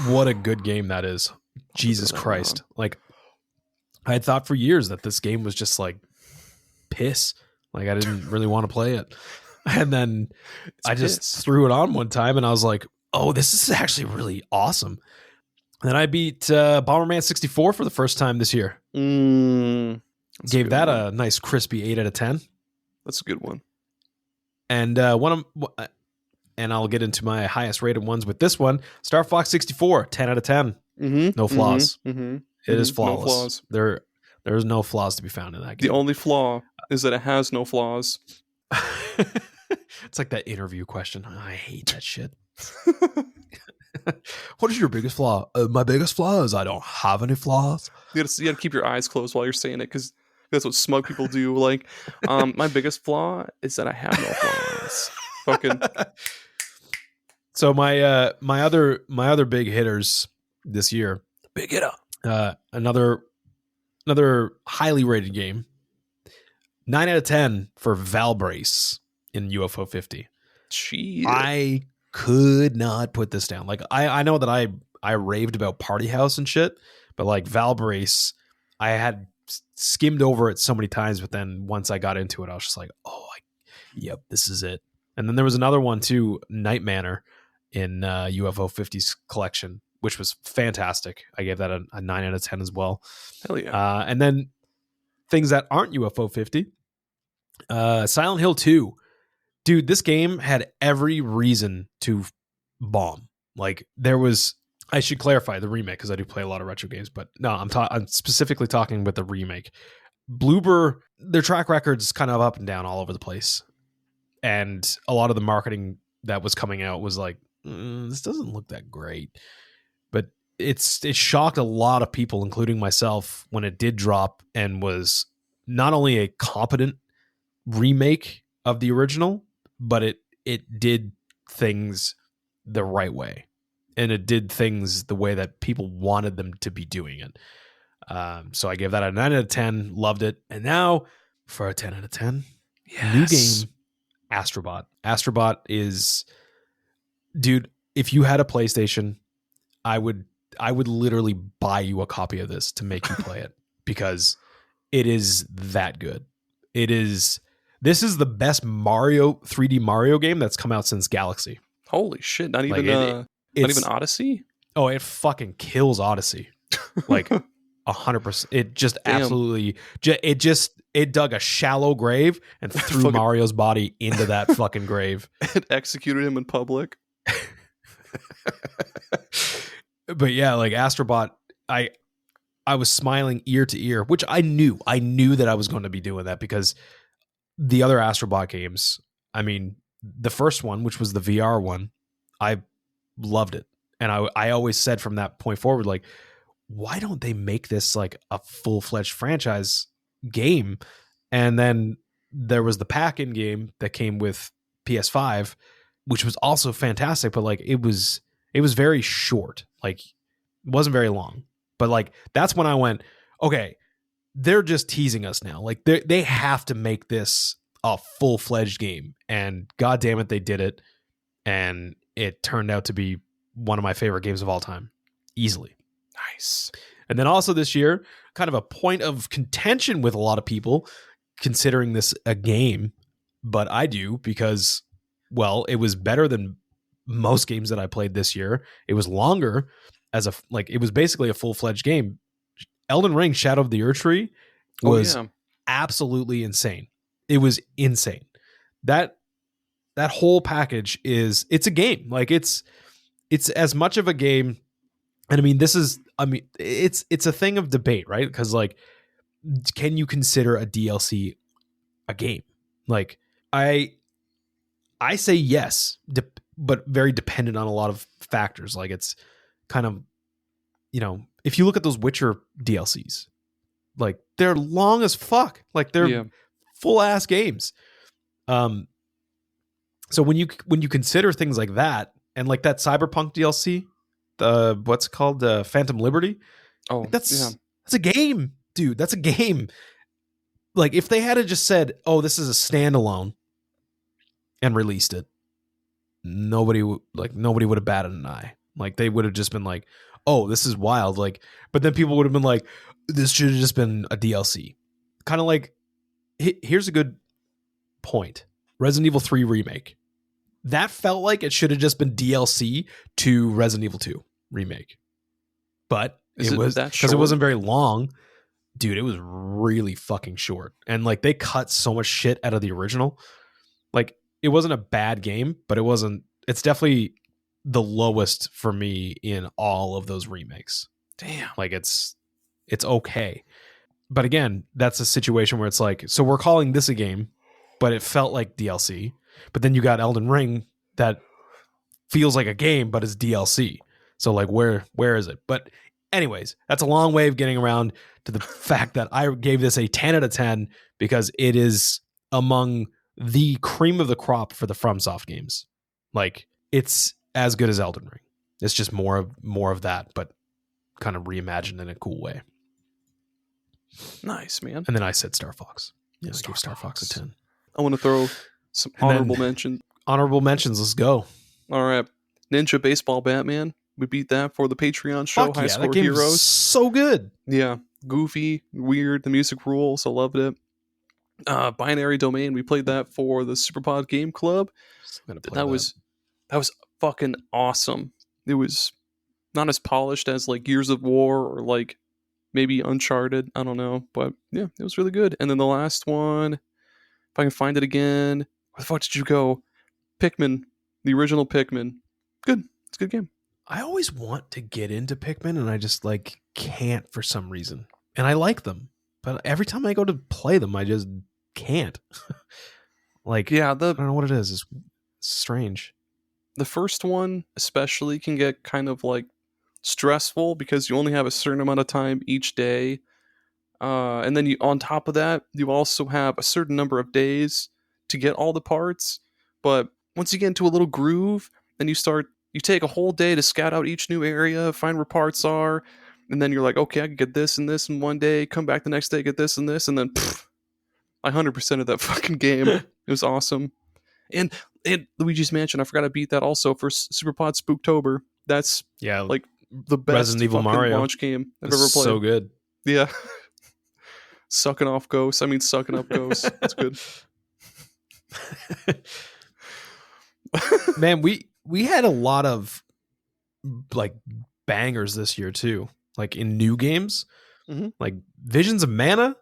What a good game that is. Jesus Christ. Like I had thought for years that this game was just like piss. Like I didn't really want to play it. And then I just threw it on one time and I was like, oh, this is actually really awesome. And then I beat Bomberman 64 for the first time this year. Gave that a nice crispy 8 out of 10. That's a good one. And and I'll get into my highest rated ones with this one. Star Fox 64, 10 out of 10. No flaws. It is flawless. No flaws. There's no flaws to be found in that game. The only flaw is that it has no flaws. It's like that interview question. I hate that shit. What is your biggest flaw? My biggest flaw is I don't have any flaws. You gotta keep your eyes closed while you're saying it because that's what smug people do. Like, my biggest flaw is that I have no flaws. Fucking So my other big hitters this year, Big hitter. another highly rated game, 9 out of 10 for Valbrace in UFO 50. Jeez. I could not put this down. Like I know that I raved about Party House and shit, but like Valbrace, I had skimmed over it so many times, but then once I got into it, I was just like, yep, this is it. And then there was another one too, Night Manor in UFO 50's collection, which was fantastic. I gave that a 9 out of 10 as well. Hell yeah. And then things that aren't UFO 50, Silent Hill 2. Dude, this game had every reason to bomb. Like there was, I should clarify the remake because I do play a lot of retro games, but no, I'm specifically talking about the remake. Bloober, their track record's kind of up and down all over the place. And a lot of the marketing that was coming out was like, this doesn't look that great. But it shocked a lot of people, including myself, when it did drop and was not only a competent remake of the original, but it did things the right way. And it did things the way that people wanted them to be doing it. So I gave that a 9 out of 10, loved it. And now for a 10 out of 10, new game, Astrobot. Astrobot is, dude, if you had a PlayStation, I would literally buy you a copy of this to make you play it because it is that good. This is the best 3D Mario game that's come out since Galaxy. Holy shit! Not even not even Odyssey. Oh, it fucking kills Odyssey. Like 100%. It just absolutely. It dug a shallow grave and threw Mario's body into that fucking grave. It executed him in public. But yeah, like Astrobot, I was smiling ear to ear, which I knew that I was going to be doing that because the other Astrobot games, I mean, the first one, which was the VR one, I loved it. And I always said from that point forward, like, why don't they make this like a full-fledged franchise game? And then there was the pack-in game that came with PS5, which was also fantastic, but like it was very short. Like it wasn't very long. But like that's when I went, okay, they're just teasing us now. Like they have to make this a full-fledged game. And god damn it, they did it. And it turned out to be one of my favorite games of all time. Easily. Nice. And then also this year, kind of a point of contention with a lot of people considering this a game, but I do because, well, it was better than most games that I played this year. It was longer it was basically a full-fledged game. Elden Ring Shadow of the Erdtree was absolutely insane. It was insane. That whole package it's a game. Like it's as much of a game. And I mean, it's a thing of debate, right? Because like, can you consider a DLC a game? Like I say yes, but very dependent on a lot of factors. Like it's kind of, if you look at those Witcher DLCs, like they're long as fuck. Like they're full ass games. So when you consider things like that, and like that Cyberpunk DLC, what's it called, Phantom Liberty? Oh, like that's a game, dude. That's a game. Like if they had just said, "Oh, this is a standalone," and released it, nobody would have batted an eye. Like they would have just been like, "Oh, this is wild." Like, but then people would have been like, "This should have just been a DLC." Kind of like, here's a good point: Resident Evil 3 remake. That felt like it should have just been DLC to Resident Evil 2 remake. But it was because it wasn't very long. Dude, it was really fucking short. And like they cut so much shit out of the original. Like it wasn't a bad game, but it's definitely the lowest for me in all of those remakes. Damn. Like it's okay. But again, that's a situation where it's like, so we're calling this a game, but it felt like DLC. But then you got Elden Ring that feels like a game, but it's DLC. So like, where is it? But anyways, that's a long way of getting around to the fact that I gave this a 10 out of 10 because it is among the cream of the crop for the FromSoft games. Like it's as good as Elden Ring. It's just more of that, but kind of reimagined in a cool way. Nice, man. And then I said Star Fox. Yeah, I gave Star Fox a 10. I want to throw some honorable mentions. Honorable mentions. Let's go. All right, Ninja Baseball Batman. We beat that for the Patreon show. Fuck High yeah, Score that game Heroes. was so good. Yeah, goofy, weird. The music rules. I loved it. Binary Domain. We played that for the SuperPod Game Club. That was fucking awesome. It was not as polished as like Gears of War or like maybe Uncharted. I don't know, but yeah, it was really good. And then the last one, if I can find it again, where the fuck did you go? Pikmin, the original Pikmin. Good. It's a good game. I always want to get into Pikmin and I just like can't for some reason. And I like them, but every time I go to play them, I just can't. Like, yeah, I don't know what it is. It's strange. The first one especially can get kind of like stressful because you only have a certain amount of time each day. And then on top of that, you also have a certain number of days to get all the parts. But once you get into a little groove, then you take a whole day to scout out each new area, find where parts are, and then you're like, okay, I can get this and this in one day, come back the next day, get this and this, and then I 100% of that fucking game. It was awesome. And Luigi's Mansion, I forgot to beat that also for SuperPod Spooktober. That's like the best Resident Evil Mario launch game I've ever played. So good. Yeah. Sucking up ghosts. That's good. Man, we had a lot of like bangers this year too. Like in new games. Mm-hmm. Like Visions of Mana.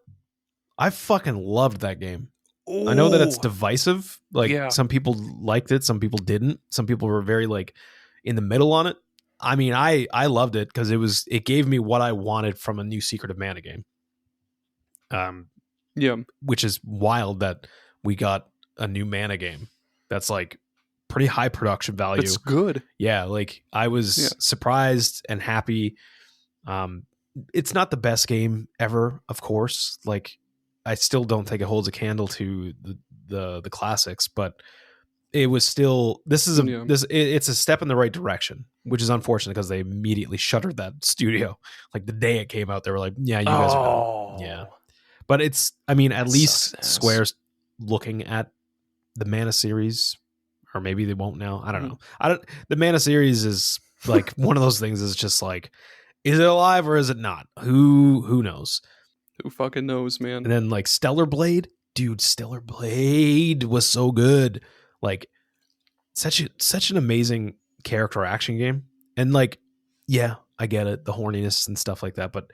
I fucking loved that game. Ooh. I know that it's divisive. Like some people liked it, some people didn't. Some people were very like in the middle on it. I mean, I loved it because it gave me what I wanted from a new Secret of Mana game. Which is wild that we got a new Mana game. That's like pretty high production value. It's good. Yeah, like I was surprised and happy. It's not the best game ever, of course. Like I still don't think it holds a candle to the classics, but it was still it's a step in the right direction, which is unfortunate because they immediately shuttered that studio. Like the day it came out, they were like, "Yeah, you guys are done." Yeah, but it's at least Square's looking at the Mana series, or maybe they won't now. I don't know. The Mana series is like one of those things. Is just like, is it alive or is it not? Who knows? Who fucking knows, man? And then like Stellar Blade, dude, Stellar Blade was so good. Like such an amazing character action game. And like, yeah, I get it, the horniness and stuff like that. But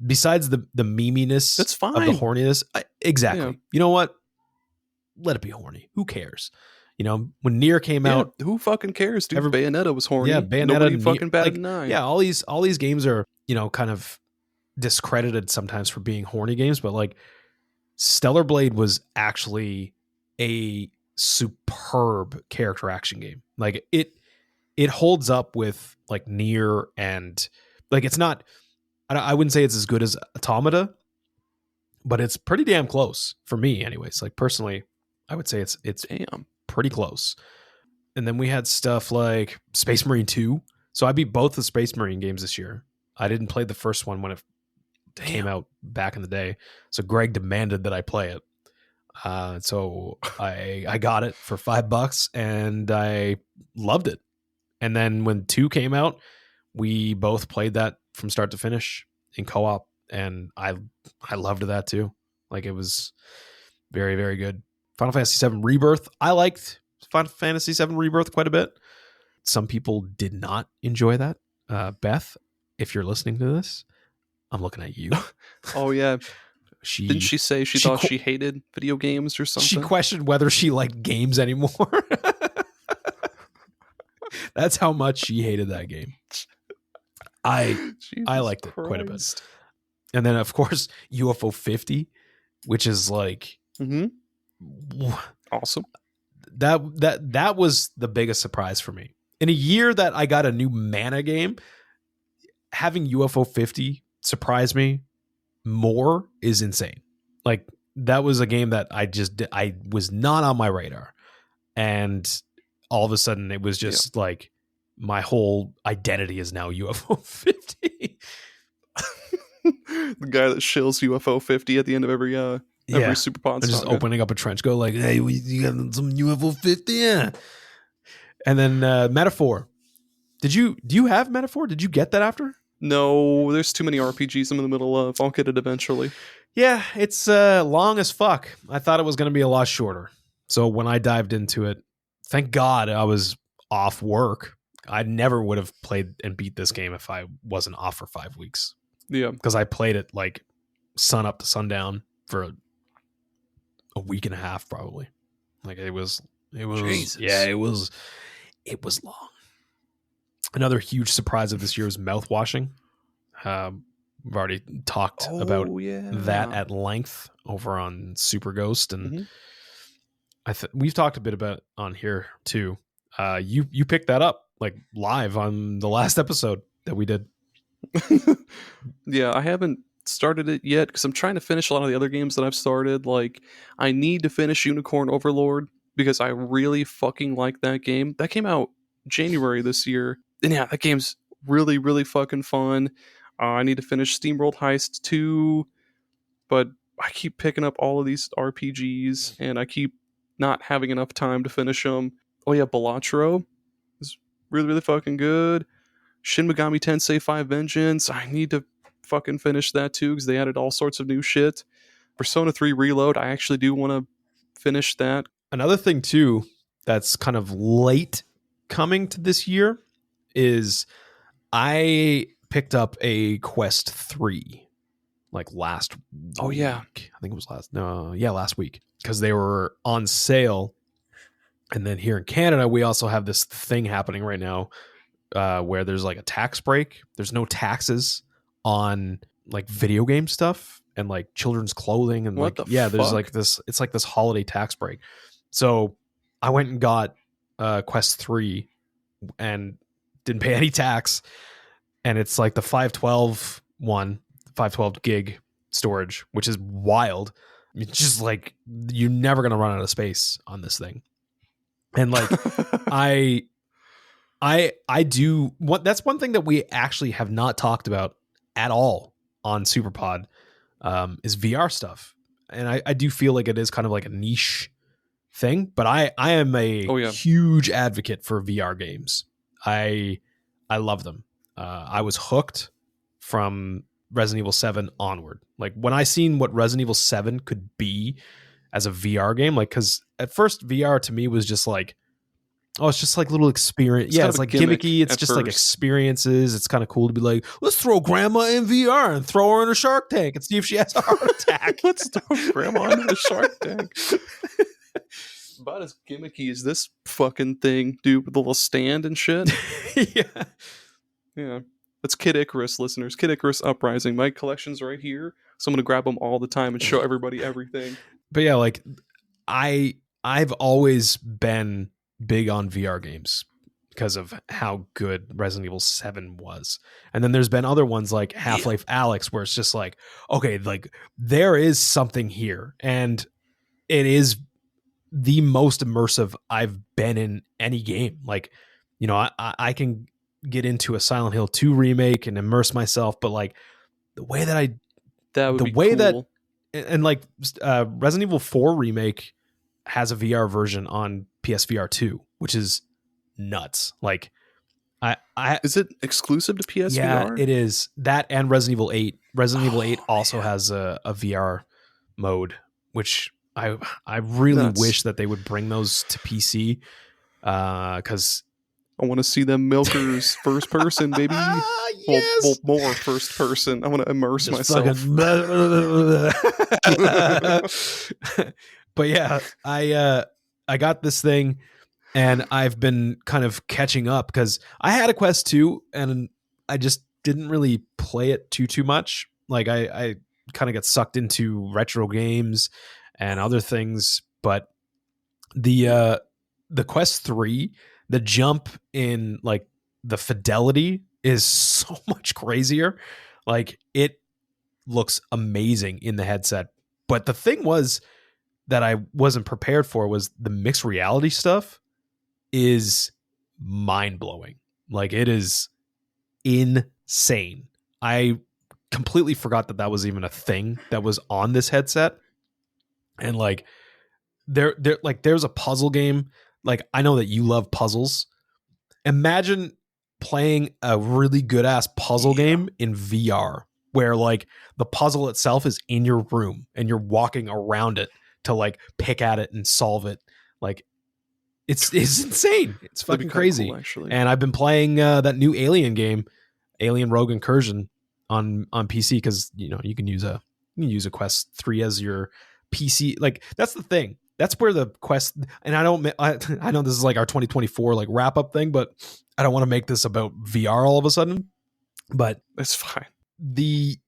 besides the meminess that's fine. Of the horniness, exactly. Yeah. You know what? Let it be horny. Who cares? You know, when Nier came out, who fucking cares, dude? Bayonetta was horny. Yeah, Bayonetta. Nobody fucking batted an eye. Yeah, all these games are, kind of discredited sometimes for being horny games, but like Stellar Blade was actually a superb character action game. Like it holds up with like Nier, and like it's not, I wouldn't say it's as good as Automata, but it's pretty damn close for me anyways. Like personally, I would say it's damn pretty close. And then we had stuff like Space Marine 2. So I beat both the Space Marine games this year. I didn't play the first one when it came out back in the day. So Greg demanded that I play it. So I got it for $5 and I loved it. And then when 2 came out, we both played that from start to finish in co-op, and I loved that too. Like it was very, very good. Final Fantasy VII Rebirth. I liked Final Fantasy VII Rebirth quite a bit. Some people did not enjoy that. Beth, if you're listening to this, I'm looking at you. Oh yeah. Didn't she say she thought she hated video games or something? She questioned whether she liked games anymore. That's how much she hated that game. I liked it quite a bit. And then of course UFO 50, which is like awesome. That was the biggest surprise for me. In a year that I got a new Mana game, having UFO 50 surprise me more is insane. Like that was a game that I was not on my radar, and all of a sudden it was just like my whole identity is now UFO 50. The guy that shills UFO 50 at the end of every SuperPod I'm just Saga. opening up a trench coat like, hey, you got some UFO 50? Yeah. And then Metaphor. Do you have Metaphor? Did you get that after? No, there's too many RPGs I'm in the middle of. I'll get it eventually. Yeah, it's long as fuck. I thought it was going to be a lot shorter. So when I dived into it, thank God I was off work. I never would have played and beat this game if I wasn't off for 5 weeks. Yeah. Because I played it like sun up to sundown for a week and a half probably. Like it was Jesus. Yeah, it was long. Another huge surprise of this year was mouthwashing. We've already talked about that at length over on Super Ghost, and we've talked a bit about it on here too. You picked that up like live on the last episode that we did. Yeah, I haven't started it yet because I'm trying to finish a lot of the other games that I've started. Like, I need to finish Unicorn Overlord because I really fucking like that game. That came out January this year. And yeah, that game's really, really fucking fun. I need to finish SteamWorld Heist 2, but I keep picking up all of these RPGs, and I keep not having enough time to finish them. Oh yeah, Balatro is really, really fucking good. Shin Megami Tensei 5 Vengeance, I need to fucking finish that too, because they added all sorts of new shit. Persona 3 Reload, I actually do want to finish that. Another thing too that's kind of late coming to this year is I picked up a Quest 3 like last week. I think it was last week, because they were on sale. And then here in Canada, we also have this thing happening right now where there's like a tax break. There's no taxes on like video game stuff and like children's clothing and there's like this, it's like this holiday tax break. So I went and got Quest 3 and didn't pay any tax, and it's like the 512 gig storage, which is wild. It's just like you're never gonna run out of space on this thing. And like I do what, that's one thing that we actually have not talked about at all on SuperPod is VR stuff. And I do feel like it is kind of like a niche thing, but I am a huge advocate for VR games. I love them. I was hooked from Resident Evil 7 onward. Like when I seen what Resident Evil 7 could be as a VR game, like, because at first VR to me was just like, oh, it's just like little experience. It's like gimmicky. It's just like experiences. It's kind of cool to be like, let's throw grandma in VR and throw her in a shark tank and see if she has a heart attack. Let's throw grandma in a shark tank. About as gimmicky as this fucking thing, dude, with the little stand and shit. Yeah. That's Kid Icarus, listeners. Kid Icarus Uprising. My collection's right here, so I'm gonna grab them all the time and show everybody everything. But yeah, like I've always been big on VR games because of how good Resident Evil 7 was. And then there's been other ones like Half-Life Alyx where it's just like, okay, like there is something here, and it is the most immersive I've been in any game. Like, you know, I can get into a Silent Hill 2 remake and immerse myself, but like the way that Resident Evil 4 remake has a VR version on PSVR 2, which is nuts. Like is it exclusive to PSVR? Yeah, it is. That and Resident Evil 8. Resident Evil 8 also has a VR mode, which I really wish that they would bring those to PC, because I want to see them milkers first person, baby. Yes. Well, more first person. I want to immerse myself. But yeah, I got this thing, and I've been kind of catching up because I had a Quest 2, and I just didn't really play it too much. Like I kind of got sucked into retro games and other things, but the Quest 3, the jump in like the fidelity is so much crazier. Like it looks amazing in the headset. But the thing was that I wasn't prepared for was the mixed reality stuff is mind blowing. Like, it is insane. I completely forgot that was even a thing that was on this headset. And like, there's a puzzle game. Like, I know that you love puzzles. Imagine playing a really good ass puzzle game in VR, where like the puzzle itself is in your room and you're walking around it to like pick at it and solve it. Like, it's insane. It's fucking crazy. Cool, actually. And I've been playing that new Alien game, Alien Rogue Incursion, on PC, because you can use a Quest 3 as your PC. Like, that's the thing. That's where the Quest, and I know this is like our 2024 like wrap up thing, but I don't want to make this about VR all of a sudden. But it's fine. The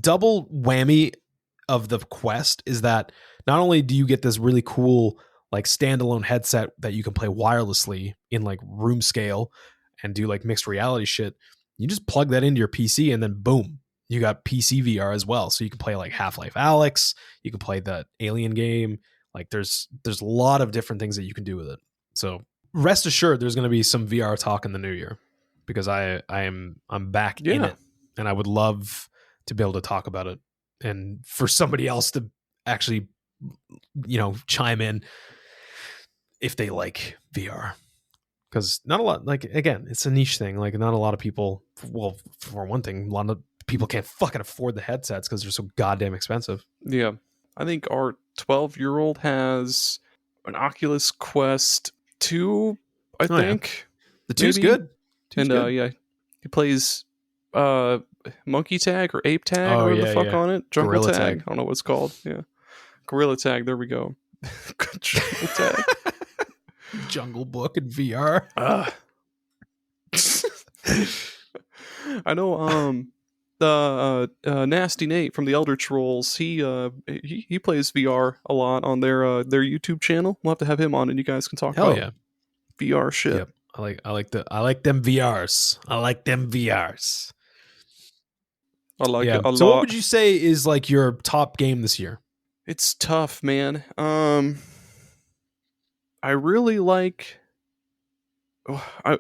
double whammy of the Quest is that not only do you get this really cool like standalone headset that you can play wirelessly in like room scale and do like mixed reality shit, you just plug that into your PC and then boom, you got PC VR as well. So you can play like Half-Life Alyx, you can play that Alien game. Like, there's a lot of different things that you can do with it. So rest assured, there's going to be some VR talk in the new year, because I'm back in it, and I would love to be able to talk about it, and for somebody else to actually, chime in if they like VR, because not a lot. Like, again, it's a niche thing. Like, not a lot of people. Well, for one thing, a lot of people can't fucking afford the headsets because they're so goddamn expensive. Yeah. I think our 12-year-old has an Oculus Quest 2, I think. Yeah. The 2's good. And he plays Monkey Tag or Ape Tag, or whatever the fuck on it. Jungle Gorilla Tag. Tag. I don't know what it's called. Yeah. Gorilla Tag. There we go. Jungle Tag. Jungle Book in VR. I know the Nasty Nate from the Elder Trolls, he plays VR a lot on their YouTube channel. We'll have to have him on and you guys can talk about VR shit. Yep. I like them VRs. I like them VRs. I like it a lot. So what would you say is like your top game this year? It's tough, man. I really like I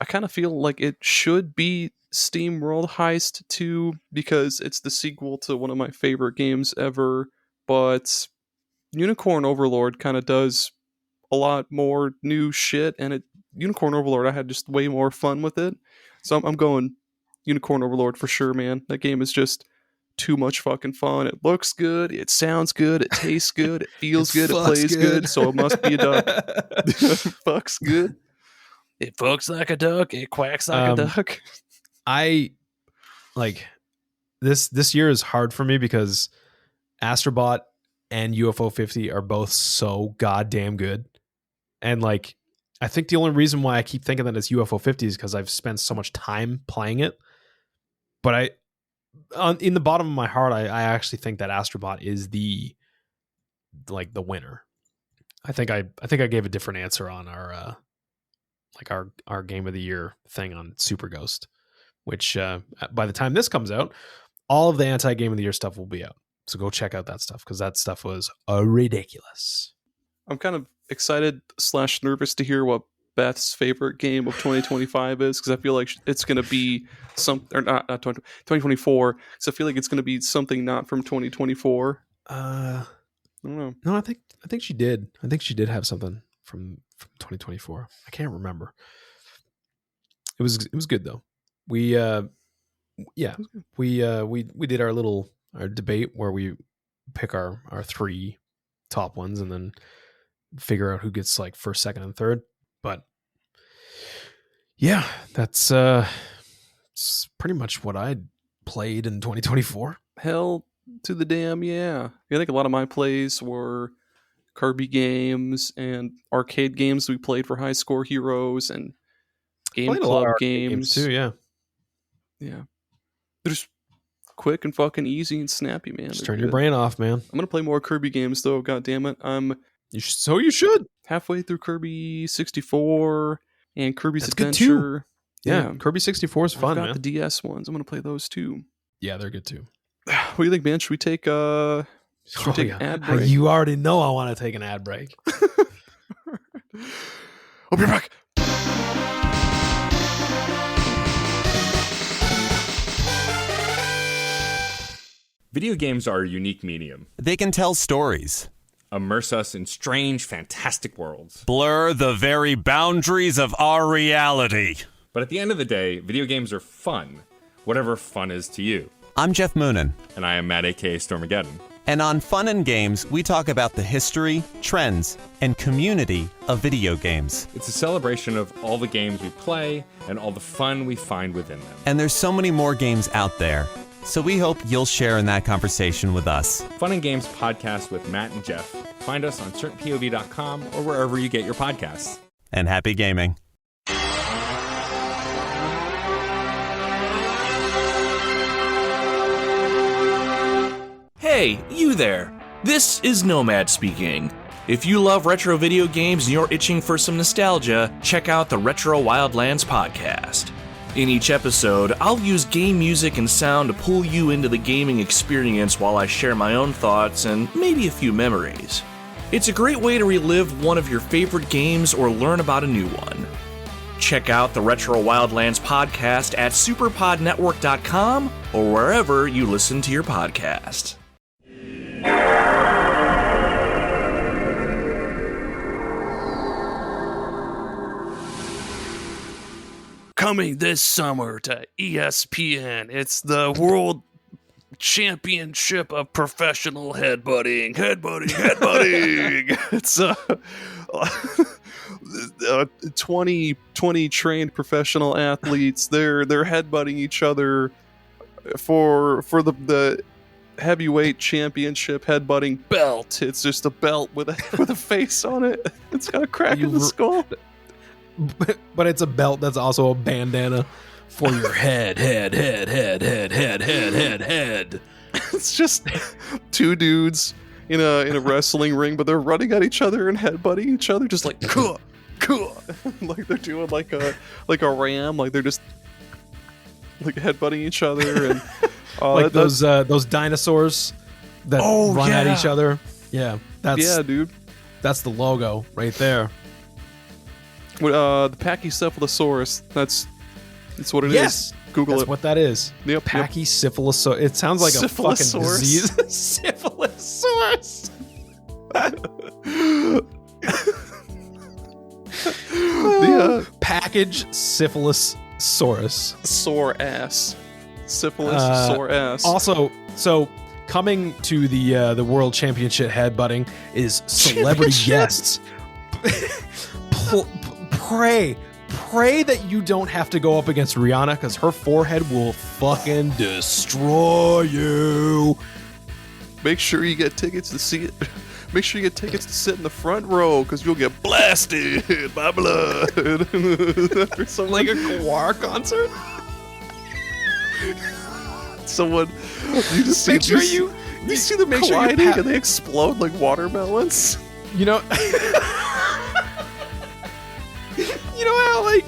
kind of feel like it should be Steam World Heist 2, because it's the sequel to one of my favorite games ever, but Unicorn Overlord kind of does a lot more new shit, and Unicorn Overlord, I had just way more fun with it. So I'm going Unicorn Overlord for sure, man. That game is just too much fucking fun. It looks good, it sounds good, it tastes good, it feels good, it plays good, so it must be a duck. Fucks good. It fucks like a duck, it quacks like a duck. I like this year is hard for me because Astrobot and UFO 50 are both so goddamn good. And like, I think the only reason why I keep thinking that it's UFO 50 is because I've spent so much time playing it. But in the bottom of my heart, I actually think that Astrobot is the winner. I think I gave a different answer on our game of the year thing on Super Ghost, which by the time this comes out, all of the anti-game of the year stuff will be out. So go check out that stuff, because that stuff was ridiculous. I'm kind of excited / nervous to hear what Beth's favorite game of 2025 is, because I feel like it's going to be not 2024. So I feel like it's going to be something not from 2024. I don't know. No, I think she did. I think she did have something from 2024. I can't remember. It was good though. We did our debate where we pick our 3 top ones and then figure out who gets like first, second, and third. But yeah, that's it's pretty much what I played in 2024. Hell to the damn yeah. I think a lot of my plays were Kirby games and arcade games we played for High Score Heroes and Game Club games too. Yeah. They're just quick and fucking easy and snappy, man. Just turn your brain off, man. I'm gonna play more Kirby games though. God damn it! So you should. Halfway through Kirby 64 and Kirby's That's Adventure. Good too. Yeah, Kirby 64 is fun, man. The DS ones. I'm gonna play those too. Yeah, they're good too. What do you think, man? Should we take an ad break? You already know I want to take an ad break. I'll be back. Video games are a unique medium. They can tell stories, Immerse us in strange, fantastic worlds. blur the very boundaries of our reality. But at the end of the day, video games are fun. Whatever fun is to you. I'm Jeff Moonen. And I am Matt, aka Stormageddon. And on Fun and Games, we talk about the history, trends, and community of video games. It's a celebration of all the games we play and all the fun we find within them. And there's so many more games out there. So we hope you'll share in that conversation with us. Fun and Games podcast with Matt and Jeff. Find us on certainpov.com or wherever you get your podcasts. And happy gaming. Hey, you there! This is Nomad speaking. If you love retro video games and you're itching for some nostalgia, check out the Retro Wildlands podcast. In each episode, I'll use game music and sound to pull you into the gaming experience while I share my own thoughts and maybe a few memories. It's a great way to relive one of your favorite games or learn about a new one. Check out the Retro Wildlands podcast at superpodnetwork.com or wherever you listen to your podcast. Coming this summer to ESPN, it's the World Championship of Professional Headbutting. It's 20 trained professional athletes. They're headbutting each other for the heavyweight championship headbutting belt. It's just a belt with a face on it. It's got a crack in the skull. But it's a belt that's also a bandana for your head. It's just two dudes in a wrestling ring, but they're running at each other and headbutting each other, just like cool, like they're doing like a ram, like they're just like headbutting each other and like those dinosaurs that run at each other. Yeah, dude. That's the logo right there. The Pachycephalosaurus. That's what it is. Google that's it. What that is. Yep. Pachycephalosaurus. It sounds like a fucking disease. Syphilisaurus. The package syphilisaurus. Sore ass. Syphilis. Sore ass. Also, so coming to the World Championship headbutting is celebrity guests. Pray that you don't have to go up against Rihanna because her forehead will fucking destroy you. Make sure you get tickets to see it. Make sure you get tickets to sit in the front row because you'll get blasted by blood. Like a Guar concert? Someone, you just make sure you see them colliding and they explode like watermelons. You know... You know how, like,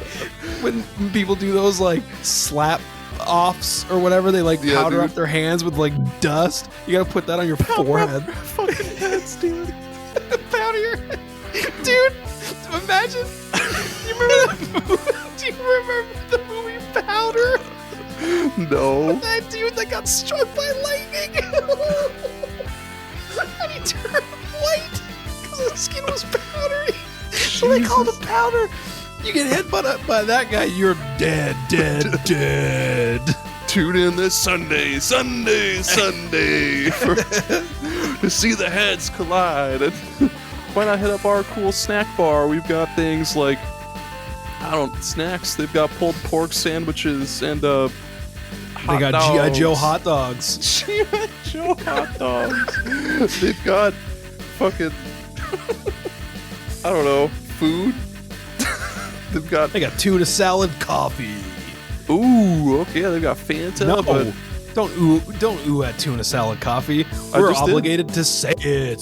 when people do those, like, slap offs or whatever, they, like, powder up their hands with, like, dust? You gotta put that on your forehead. Fucking heads, dude. Powder your head. Dude, imagine. Do you remember the movie Powder? No. With that dude that got struck by lightning. And he turned white because his skin was powdery. So they called it powder. You get headbutted by that guy, you're dead. Tune in this Sunday to see the heads collide. And why not hit up our cool snack bar? We've got things like, snacks. They've got pulled pork sandwiches and they got G.I. Joe hot dogs. G.I. Joe hot dogs. They've got fucking, I don't know, food. They got tuna salad coffee. Ooh, okay, they've got Fanta. No, but don't ooh at tuna salad coffee. We're obligated to say it.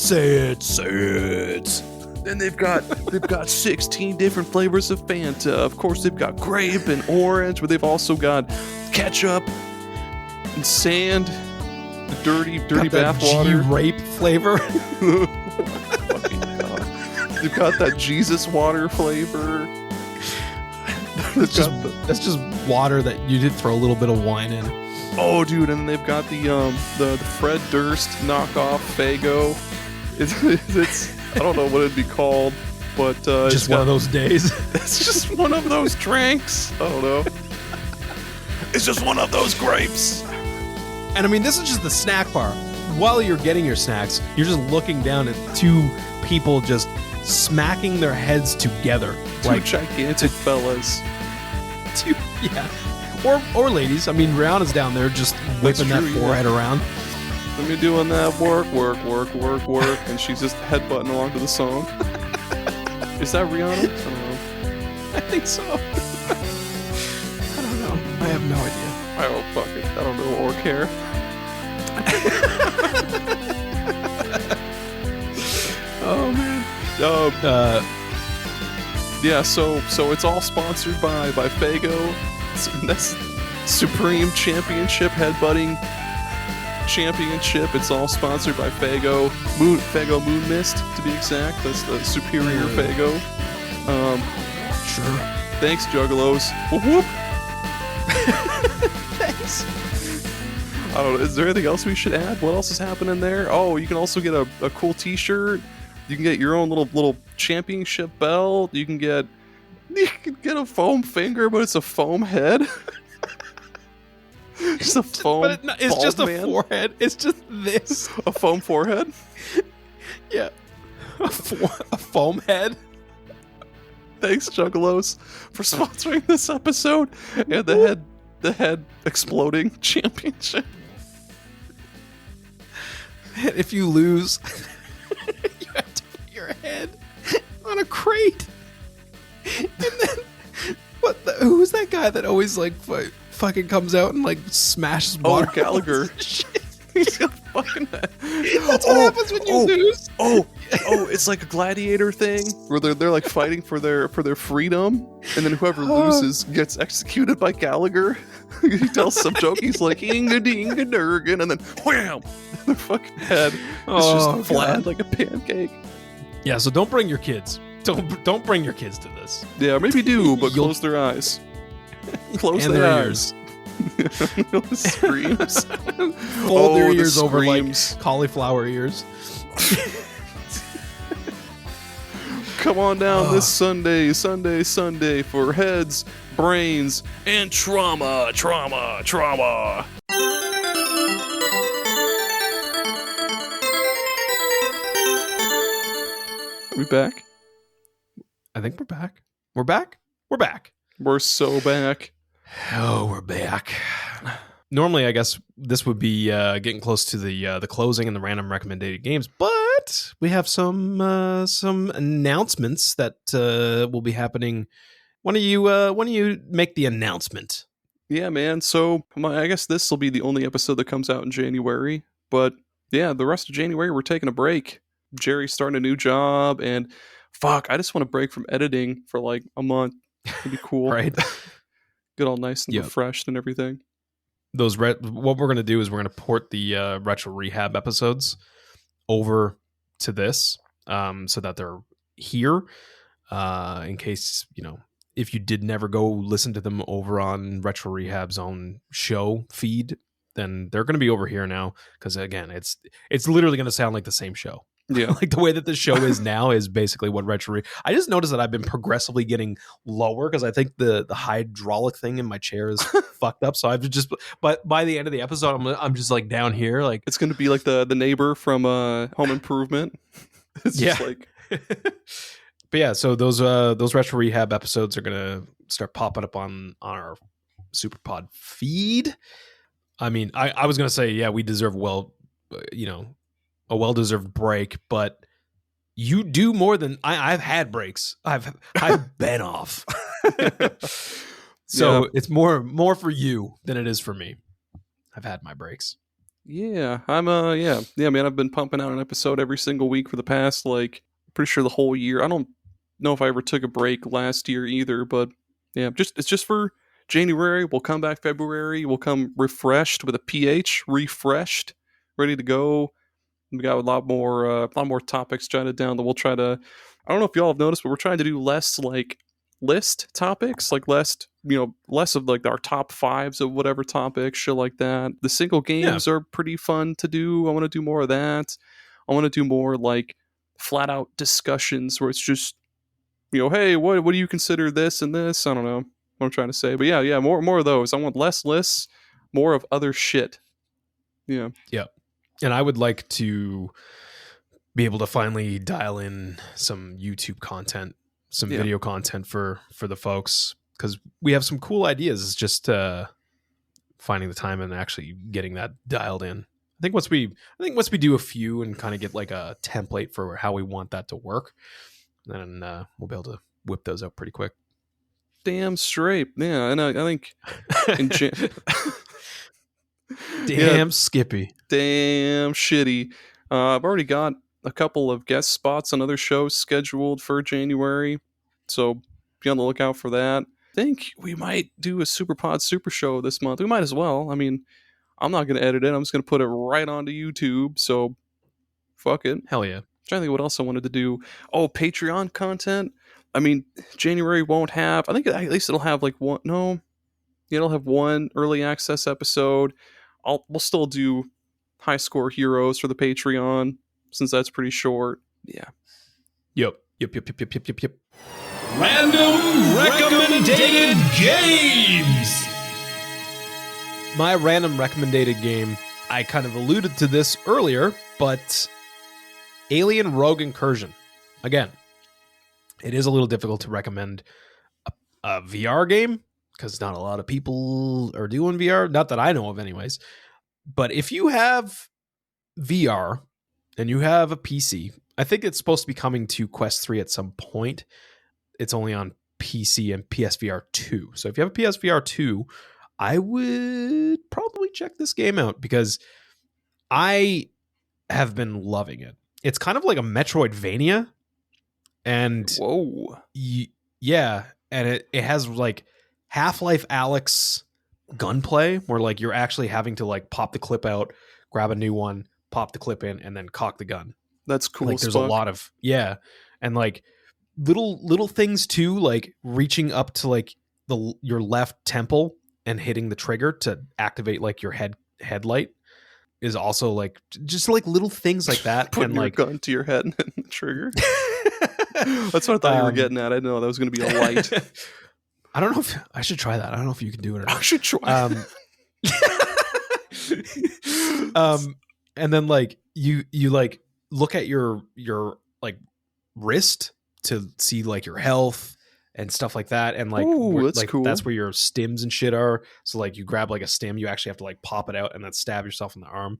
Then they've got 16 different flavors of Fanta. Of course, they've got grape and orange, but they've also got ketchup and sand, the dirty bathwater. G-rape flavor. They've got that Jesus water flavor. That's just water that you did throw a little bit of wine in. Oh, dude, and they've got the Fred Durst knockoff Faygo. It's I don't know what it'd be called, but Just one of those days. it's just one of those drinks. I don't know. It's just one of those grapes. And I mean, this is just the snack bar. While you're getting your snacks, you're just looking down at two people just smacking their heads together. Two gigantic fellas. Yeah. Or ladies. I mean, Rihanna's down there just whipping that forehead around. Let me doing that work, and she's just headbutting along to the song. Is that Rihanna? I don't know. I think so. I don't know. I have no idea. I don't fuck it. I don't know or care. Oh man. Yeah, so it's all sponsored by Faygo. That's Supreme Championship Headbutting Championship. It's all sponsored by Faygo. Faygo Moon Mist, to be exact. That's the superior Faygo. Sure. Thanks, Juggalos. Whoop whoop. Thanks. I don't know. Is there anything else we should add? What else is happening there? Oh, you can also get a cool T-shirt. You can get your own little championship belt. You can get a foam finger, but it's a foam head. Just a foam. But it's just a man. forehead. It's just this. A foam forehead. Yeah. A foam head. Thanks, Juggalos, for sponsoring this episode and the head exploding championship. If you lose, you have to put your head on a crate. And then, who's that guy that always like fucking comes out and like smashes water? Oh, Gallagher. He's got fucking head. That's what happens when you lose. It's like a gladiator thing where they're like fighting for their freedom, and then whoever loses gets executed by Gallagher. He tells some joke. He's like "Inga dinga durgan," and then wham, their fucking head is just flat like a pancake. Yeah, so don't bring your kids. Don't bring your kids to this. Yeah, maybe do, but close their eyes. Close their eyes. Screams. Fold their ears over like cauliflower ears. Come on down this Sunday for heads, brains, and trauma. Are we back? I think we're back. We're back? We're back. We're so back. Oh, we're back. Normally, I guess this would be getting close to the closing and the random recommended games, but we have some announcements that will be happening. Why don't you make the announcement? Yeah, man. So I guess this will be the only episode that comes out in January, but yeah, the rest of January we're taking a break. Gerry's starting a new job, and fuck, I just want to break from editing for like a month. It'd be cool, Right? Get all nice and refreshed and everything. What we're going to do is we're going to port the retro rehab episodes over to this so that they're here in case, if you did never go listen to them over on Retro Rehab's own show feed, then they're going to be over here now because, again, it's literally going to sound like the same show. Yeah. Like the way that the show is now is basically what I just noticed that I've been progressively getting lower because I think the hydraulic thing in my chair is fucked up. So but by the end of the episode, I'm just like down here. Like it's going to be like the neighbor from Home Improvement. It's just like. But yeah, so those Retro Rehab episodes are going to start popping up on our SuperPod feed. I mean, I was going to say, yeah, we deserve a well-deserved break, but you do more than I've had breaks. I've been off. So it's more for you than it is for me. I've had my breaks. Yeah, I'm man, I've been pumping out an episode every single week for the past pretty sure the whole year. I don't know if I ever took a break last year either, but yeah, it's just for January. We'll come back February. We'll come refreshed with a PH, refreshed, ready to go. We got a lot more topics jotted down that we'll try to. I don't know if y'all have noticed, but we're trying to do less like list topics, like less of like our top fives of whatever topic, shit like that. The single games are pretty fun to do. I want to do more of that. I want to do more like flat out discussions where it's just, hey, what do you consider this and this? I don't know what I'm trying to say, but yeah, more of those. I want less lists, more of other shit. Yeah. And I would like to be able to finally dial in some YouTube content, some video content for the folks, because we have some cool ideas. It's just finding the time and actually getting that dialed in. I think once we do a few and kind of get like a template for how we want that to work, then we'll be able to whip those up pretty quick. Damn straight. Yeah, and I think damn Skippy. Damn shitty. I've already got a couple of guest spots on other shows scheduled for January, so be on the lookout for that. I think we might do a SuperPod Super Show this month. We might as well. I mean, I'm not going to edit it. I'm just going to put it right onto YouTube, so fuck it. Hell yeah. I'm trying to think what else I wanted to do. Oh, Patreon content. I mean, January won't have, I think at least it'll have like one, no, it'll have one early access episode. We'll still do high score heroes for the Patreon, since that's pretty short. Yeah. Yep. Random recommended games. My random recommended game, I kind of alluded to this earlier, but Alien Rogue Incursion. Again, it is a little difficult to recommend a VR game because not a lot of people are doing VR. Not that I know of anyways. But if you have VR and you have a PC, I think it's supposed to be coming to Quest 3 at some point. It's only on PC and PSVR 2. So if you have a PSVR 2, I would probably check this game out because I have been loving it. It's kind of like a Metroidvania. And whoa. Yeah. And it has like Half-Life Alyx gunplay where like you're actually having to like pop the clip out, grab a new one, pop the clip in, and then cock the gun. That's cool. Like there's a lot of and like little things too, like reaching up to like your left temple and hitting the trigger to activate like your headlight is also like just like little things like that. Putting and your like gun to your head and the trigger. That's what I thought you were getting at. I didn't know that was going to be a light. I don't know if I should try that. I don't know if you can do it or not. I should try. And then like you like look at your like wrist to see like your health and stuff like that, and like, that's cool. That's where your stims and shit are. So like you grab like a stim, you actually have to like pop it out and then stab yourself in the arm,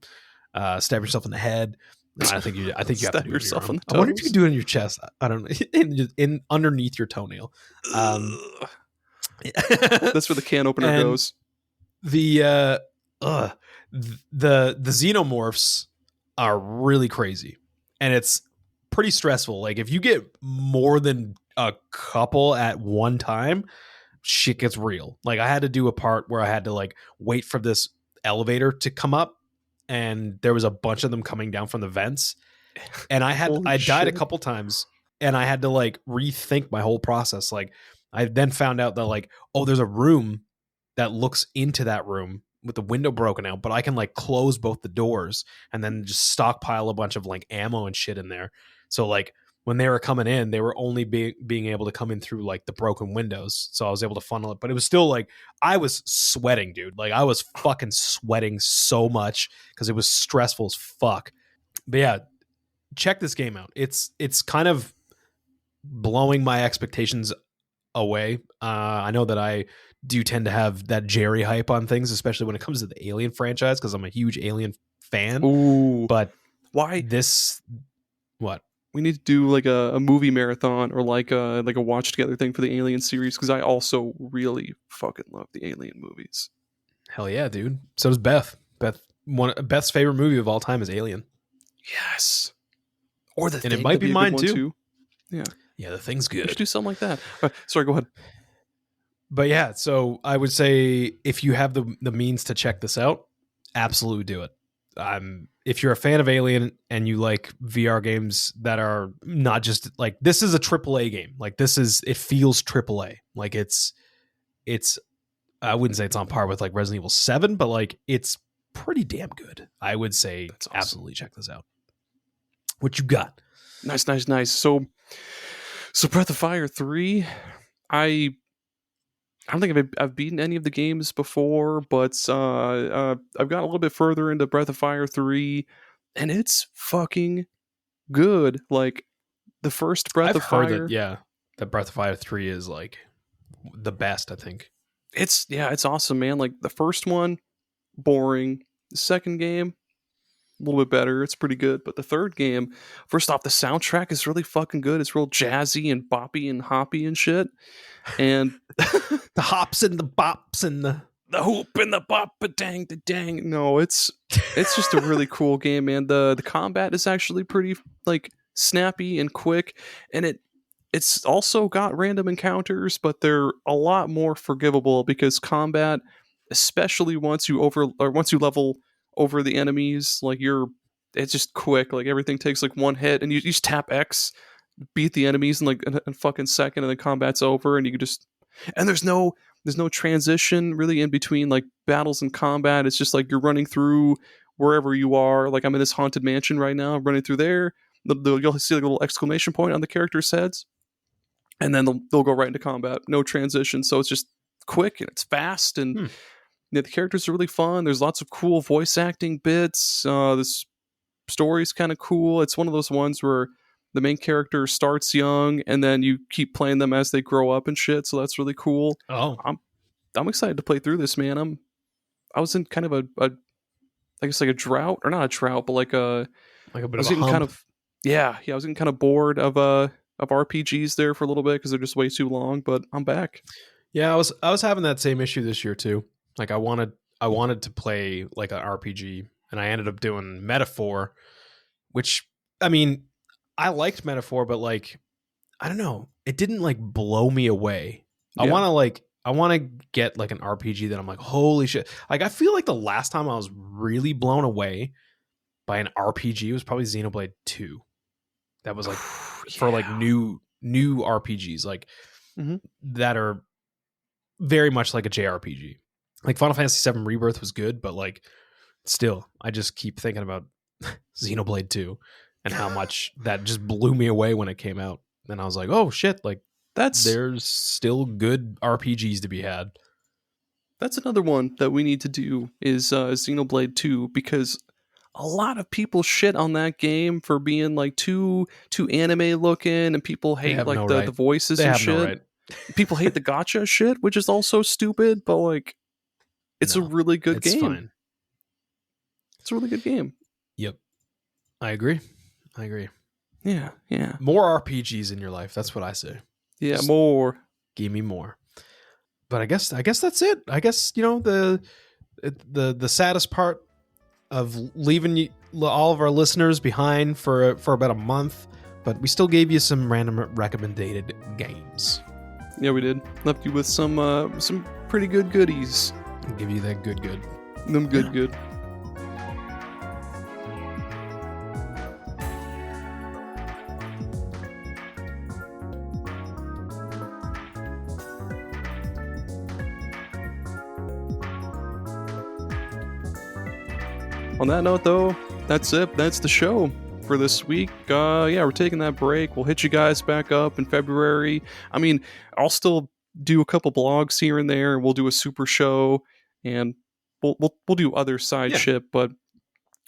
stab yourself in the head. No, I think you have to do yourself in the toes. I wonder if you can do it in your chest. I don't know, in underneath your toenail. That's where the can opener goes. The xenomorphs are really crazy, and it's pretty stressful. Like if you get more than a couple at one time, shit gets real. Like I had to do a part where I had to like wait for this elevator to come up, and there was a bunch of them coming down from the vents, and I died a couple times, and I had to like rethink my whole process. Like I then found out that like, oh, there's a room that looks into that room with the window broken out, but I can like close both the doors and then just stockpile a bunch of like ammo and shit in there. So like when they were coming in, they were only being able to come in through like the broken windows. So I was able to funnel it, but it was still like, I was sweating, dude. Like I was fucking sweating so much because it was stressful as fuck. But yeah, check this game out. It's kind of blowing my expectations away. I know that I do tend to have that Gerry hype on things, especially when it comes to the Alien franchise, because I'm a huge Alien fan. Ooh. But why this? What? We need to do like a movie marathon or like a watch together thing for the Alien series, because I also really fucking love the Alien movies. Hell yeah, dude. So does Beth. Beth's favorite movie of all time is Alien. Yes. Or the and it might be mine too. Yeah. Yeah, the Thing's good. We should do something like that. Sorry, go ahead. But yeah, so I would say if you have the means to check this out, absolutely do it. if you're a fan of Alien and you like VR games that are not just like, this is a AAA game. Like it feels AAA. Like it's I wouldn't say it's on par with like Resident Evil 7, but like it's pretty damn good. I would say that's awesome. Absolutely check this out. What you got? Nice. So Breath of Fire 3, I don't think I've beaten any of the games before, but I've gotten a little bit further into Breath of Fire 3, and it's fucking good. Like the first Breath of Fire. That Breath of Fire 3 is like the best, I think. It's awesome, man. Like the first one, boring. The second game, a little bit better. It's pretty good. But the third game, first off, the soundtrack is really fucking good. It's real jazzy and boppy and hoppy and shit. And the hops and the bops and the hoop and the bop a dang the dang. No, it's just a really cool game, man. The combat is actually pretty like snappy and quick, and it's also got random encounters, but they're a lot more forgivable because combat, especially once you level over the enemies, like it's just quick. Like everything takes like one hit, and you just tap X, beat the enemies in like a fucking second, and the combat's over, and you can just there's no transition really in between like battles and combat. It's just like you're running through wherever you are. Like I'm in this haunted mansion right now. I'm running through there. You'll see like a little exclamation point on the characters' heads, and then they'll go right into combat. No transition, so it's just quick and it's fast, and the characters are really fun. There's lots of cool voice acting bits. This story's kind of cool. It's one of those ones where the main character starts young, and then you keep playing them as they grow up and shit. So that's really cool. Oh, I'm excited to play through this, man. I was in kind of a I guess like a drought, or not a drought, but like a bit of a hump. I was getting kind of bored of RPGs there for a little bit because they're just way too long. But I'm back. Yeah, I was having that same issue this year too. Like I wanted to play like an RPG, and I ended up doing Metaphor, which I mean, I liked Metaphor, but like I don't know, it didn't like blow me away. Yeah. I want to get like an RPG that I'm like, holy shit. Like I feel like the last time I was really blown away by an RPG was probably Xenoblade 2. That was like for like new RPGs like that are very much like a JRPG. Like Final Fantasy VII Rebirth was good, but like still, I just keep thinking about Xenoblade 2 and how much that just blew me away when it came out. And I was like, oh shit, like there's still good RPGs to be had. That's another one that we need to do is Xenoblade 2, because a lot of people shit on that game for being like too anime looking, and people hate like the voices and shit. No right. People hate the gacha shit, which is also stupid, but like it's a really good game. Fine. It's a really good game. Yep. I agree. Yeah. More RPGs in your life. That's what I say. Yeah, just more. Give me more. But I guess that's it. I guess, you know, the saddest part of leaving all of our listeners behind for about a month, but we still gave you some random recommended games. Yeah, we did. Left you with some pretty good goodies. I'll give you that good. Them good. On that note, though, that's it. That's the show for this week. We're taking that break. We'll hit you guys back up in February. I mean, I'll still do a couple blogs here and there. We'll do a super show, and we'll do other side shit. But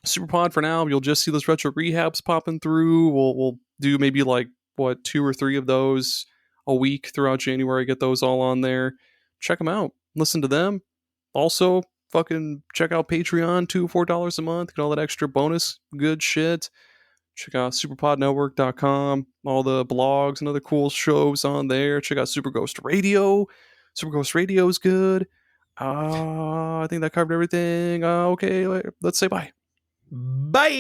SuperPod for now, you'll just see those retro rehabs popping through. We'll do maybe like 2 or 3 of those a week throughout January. Get those all on there. Check them out. Listen to them. Also, fucking check out Patreon, $2 or $4 a month. Get all that extra bonus good shit. Check out superpodnetwork.com. All the blogs and other cool shows on there. Check out Super Ghost Radio. Super Ghost Radio is good. I think that covered everything. Okay, let's say bye. Bye.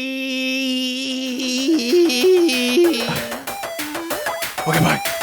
Okay, bye.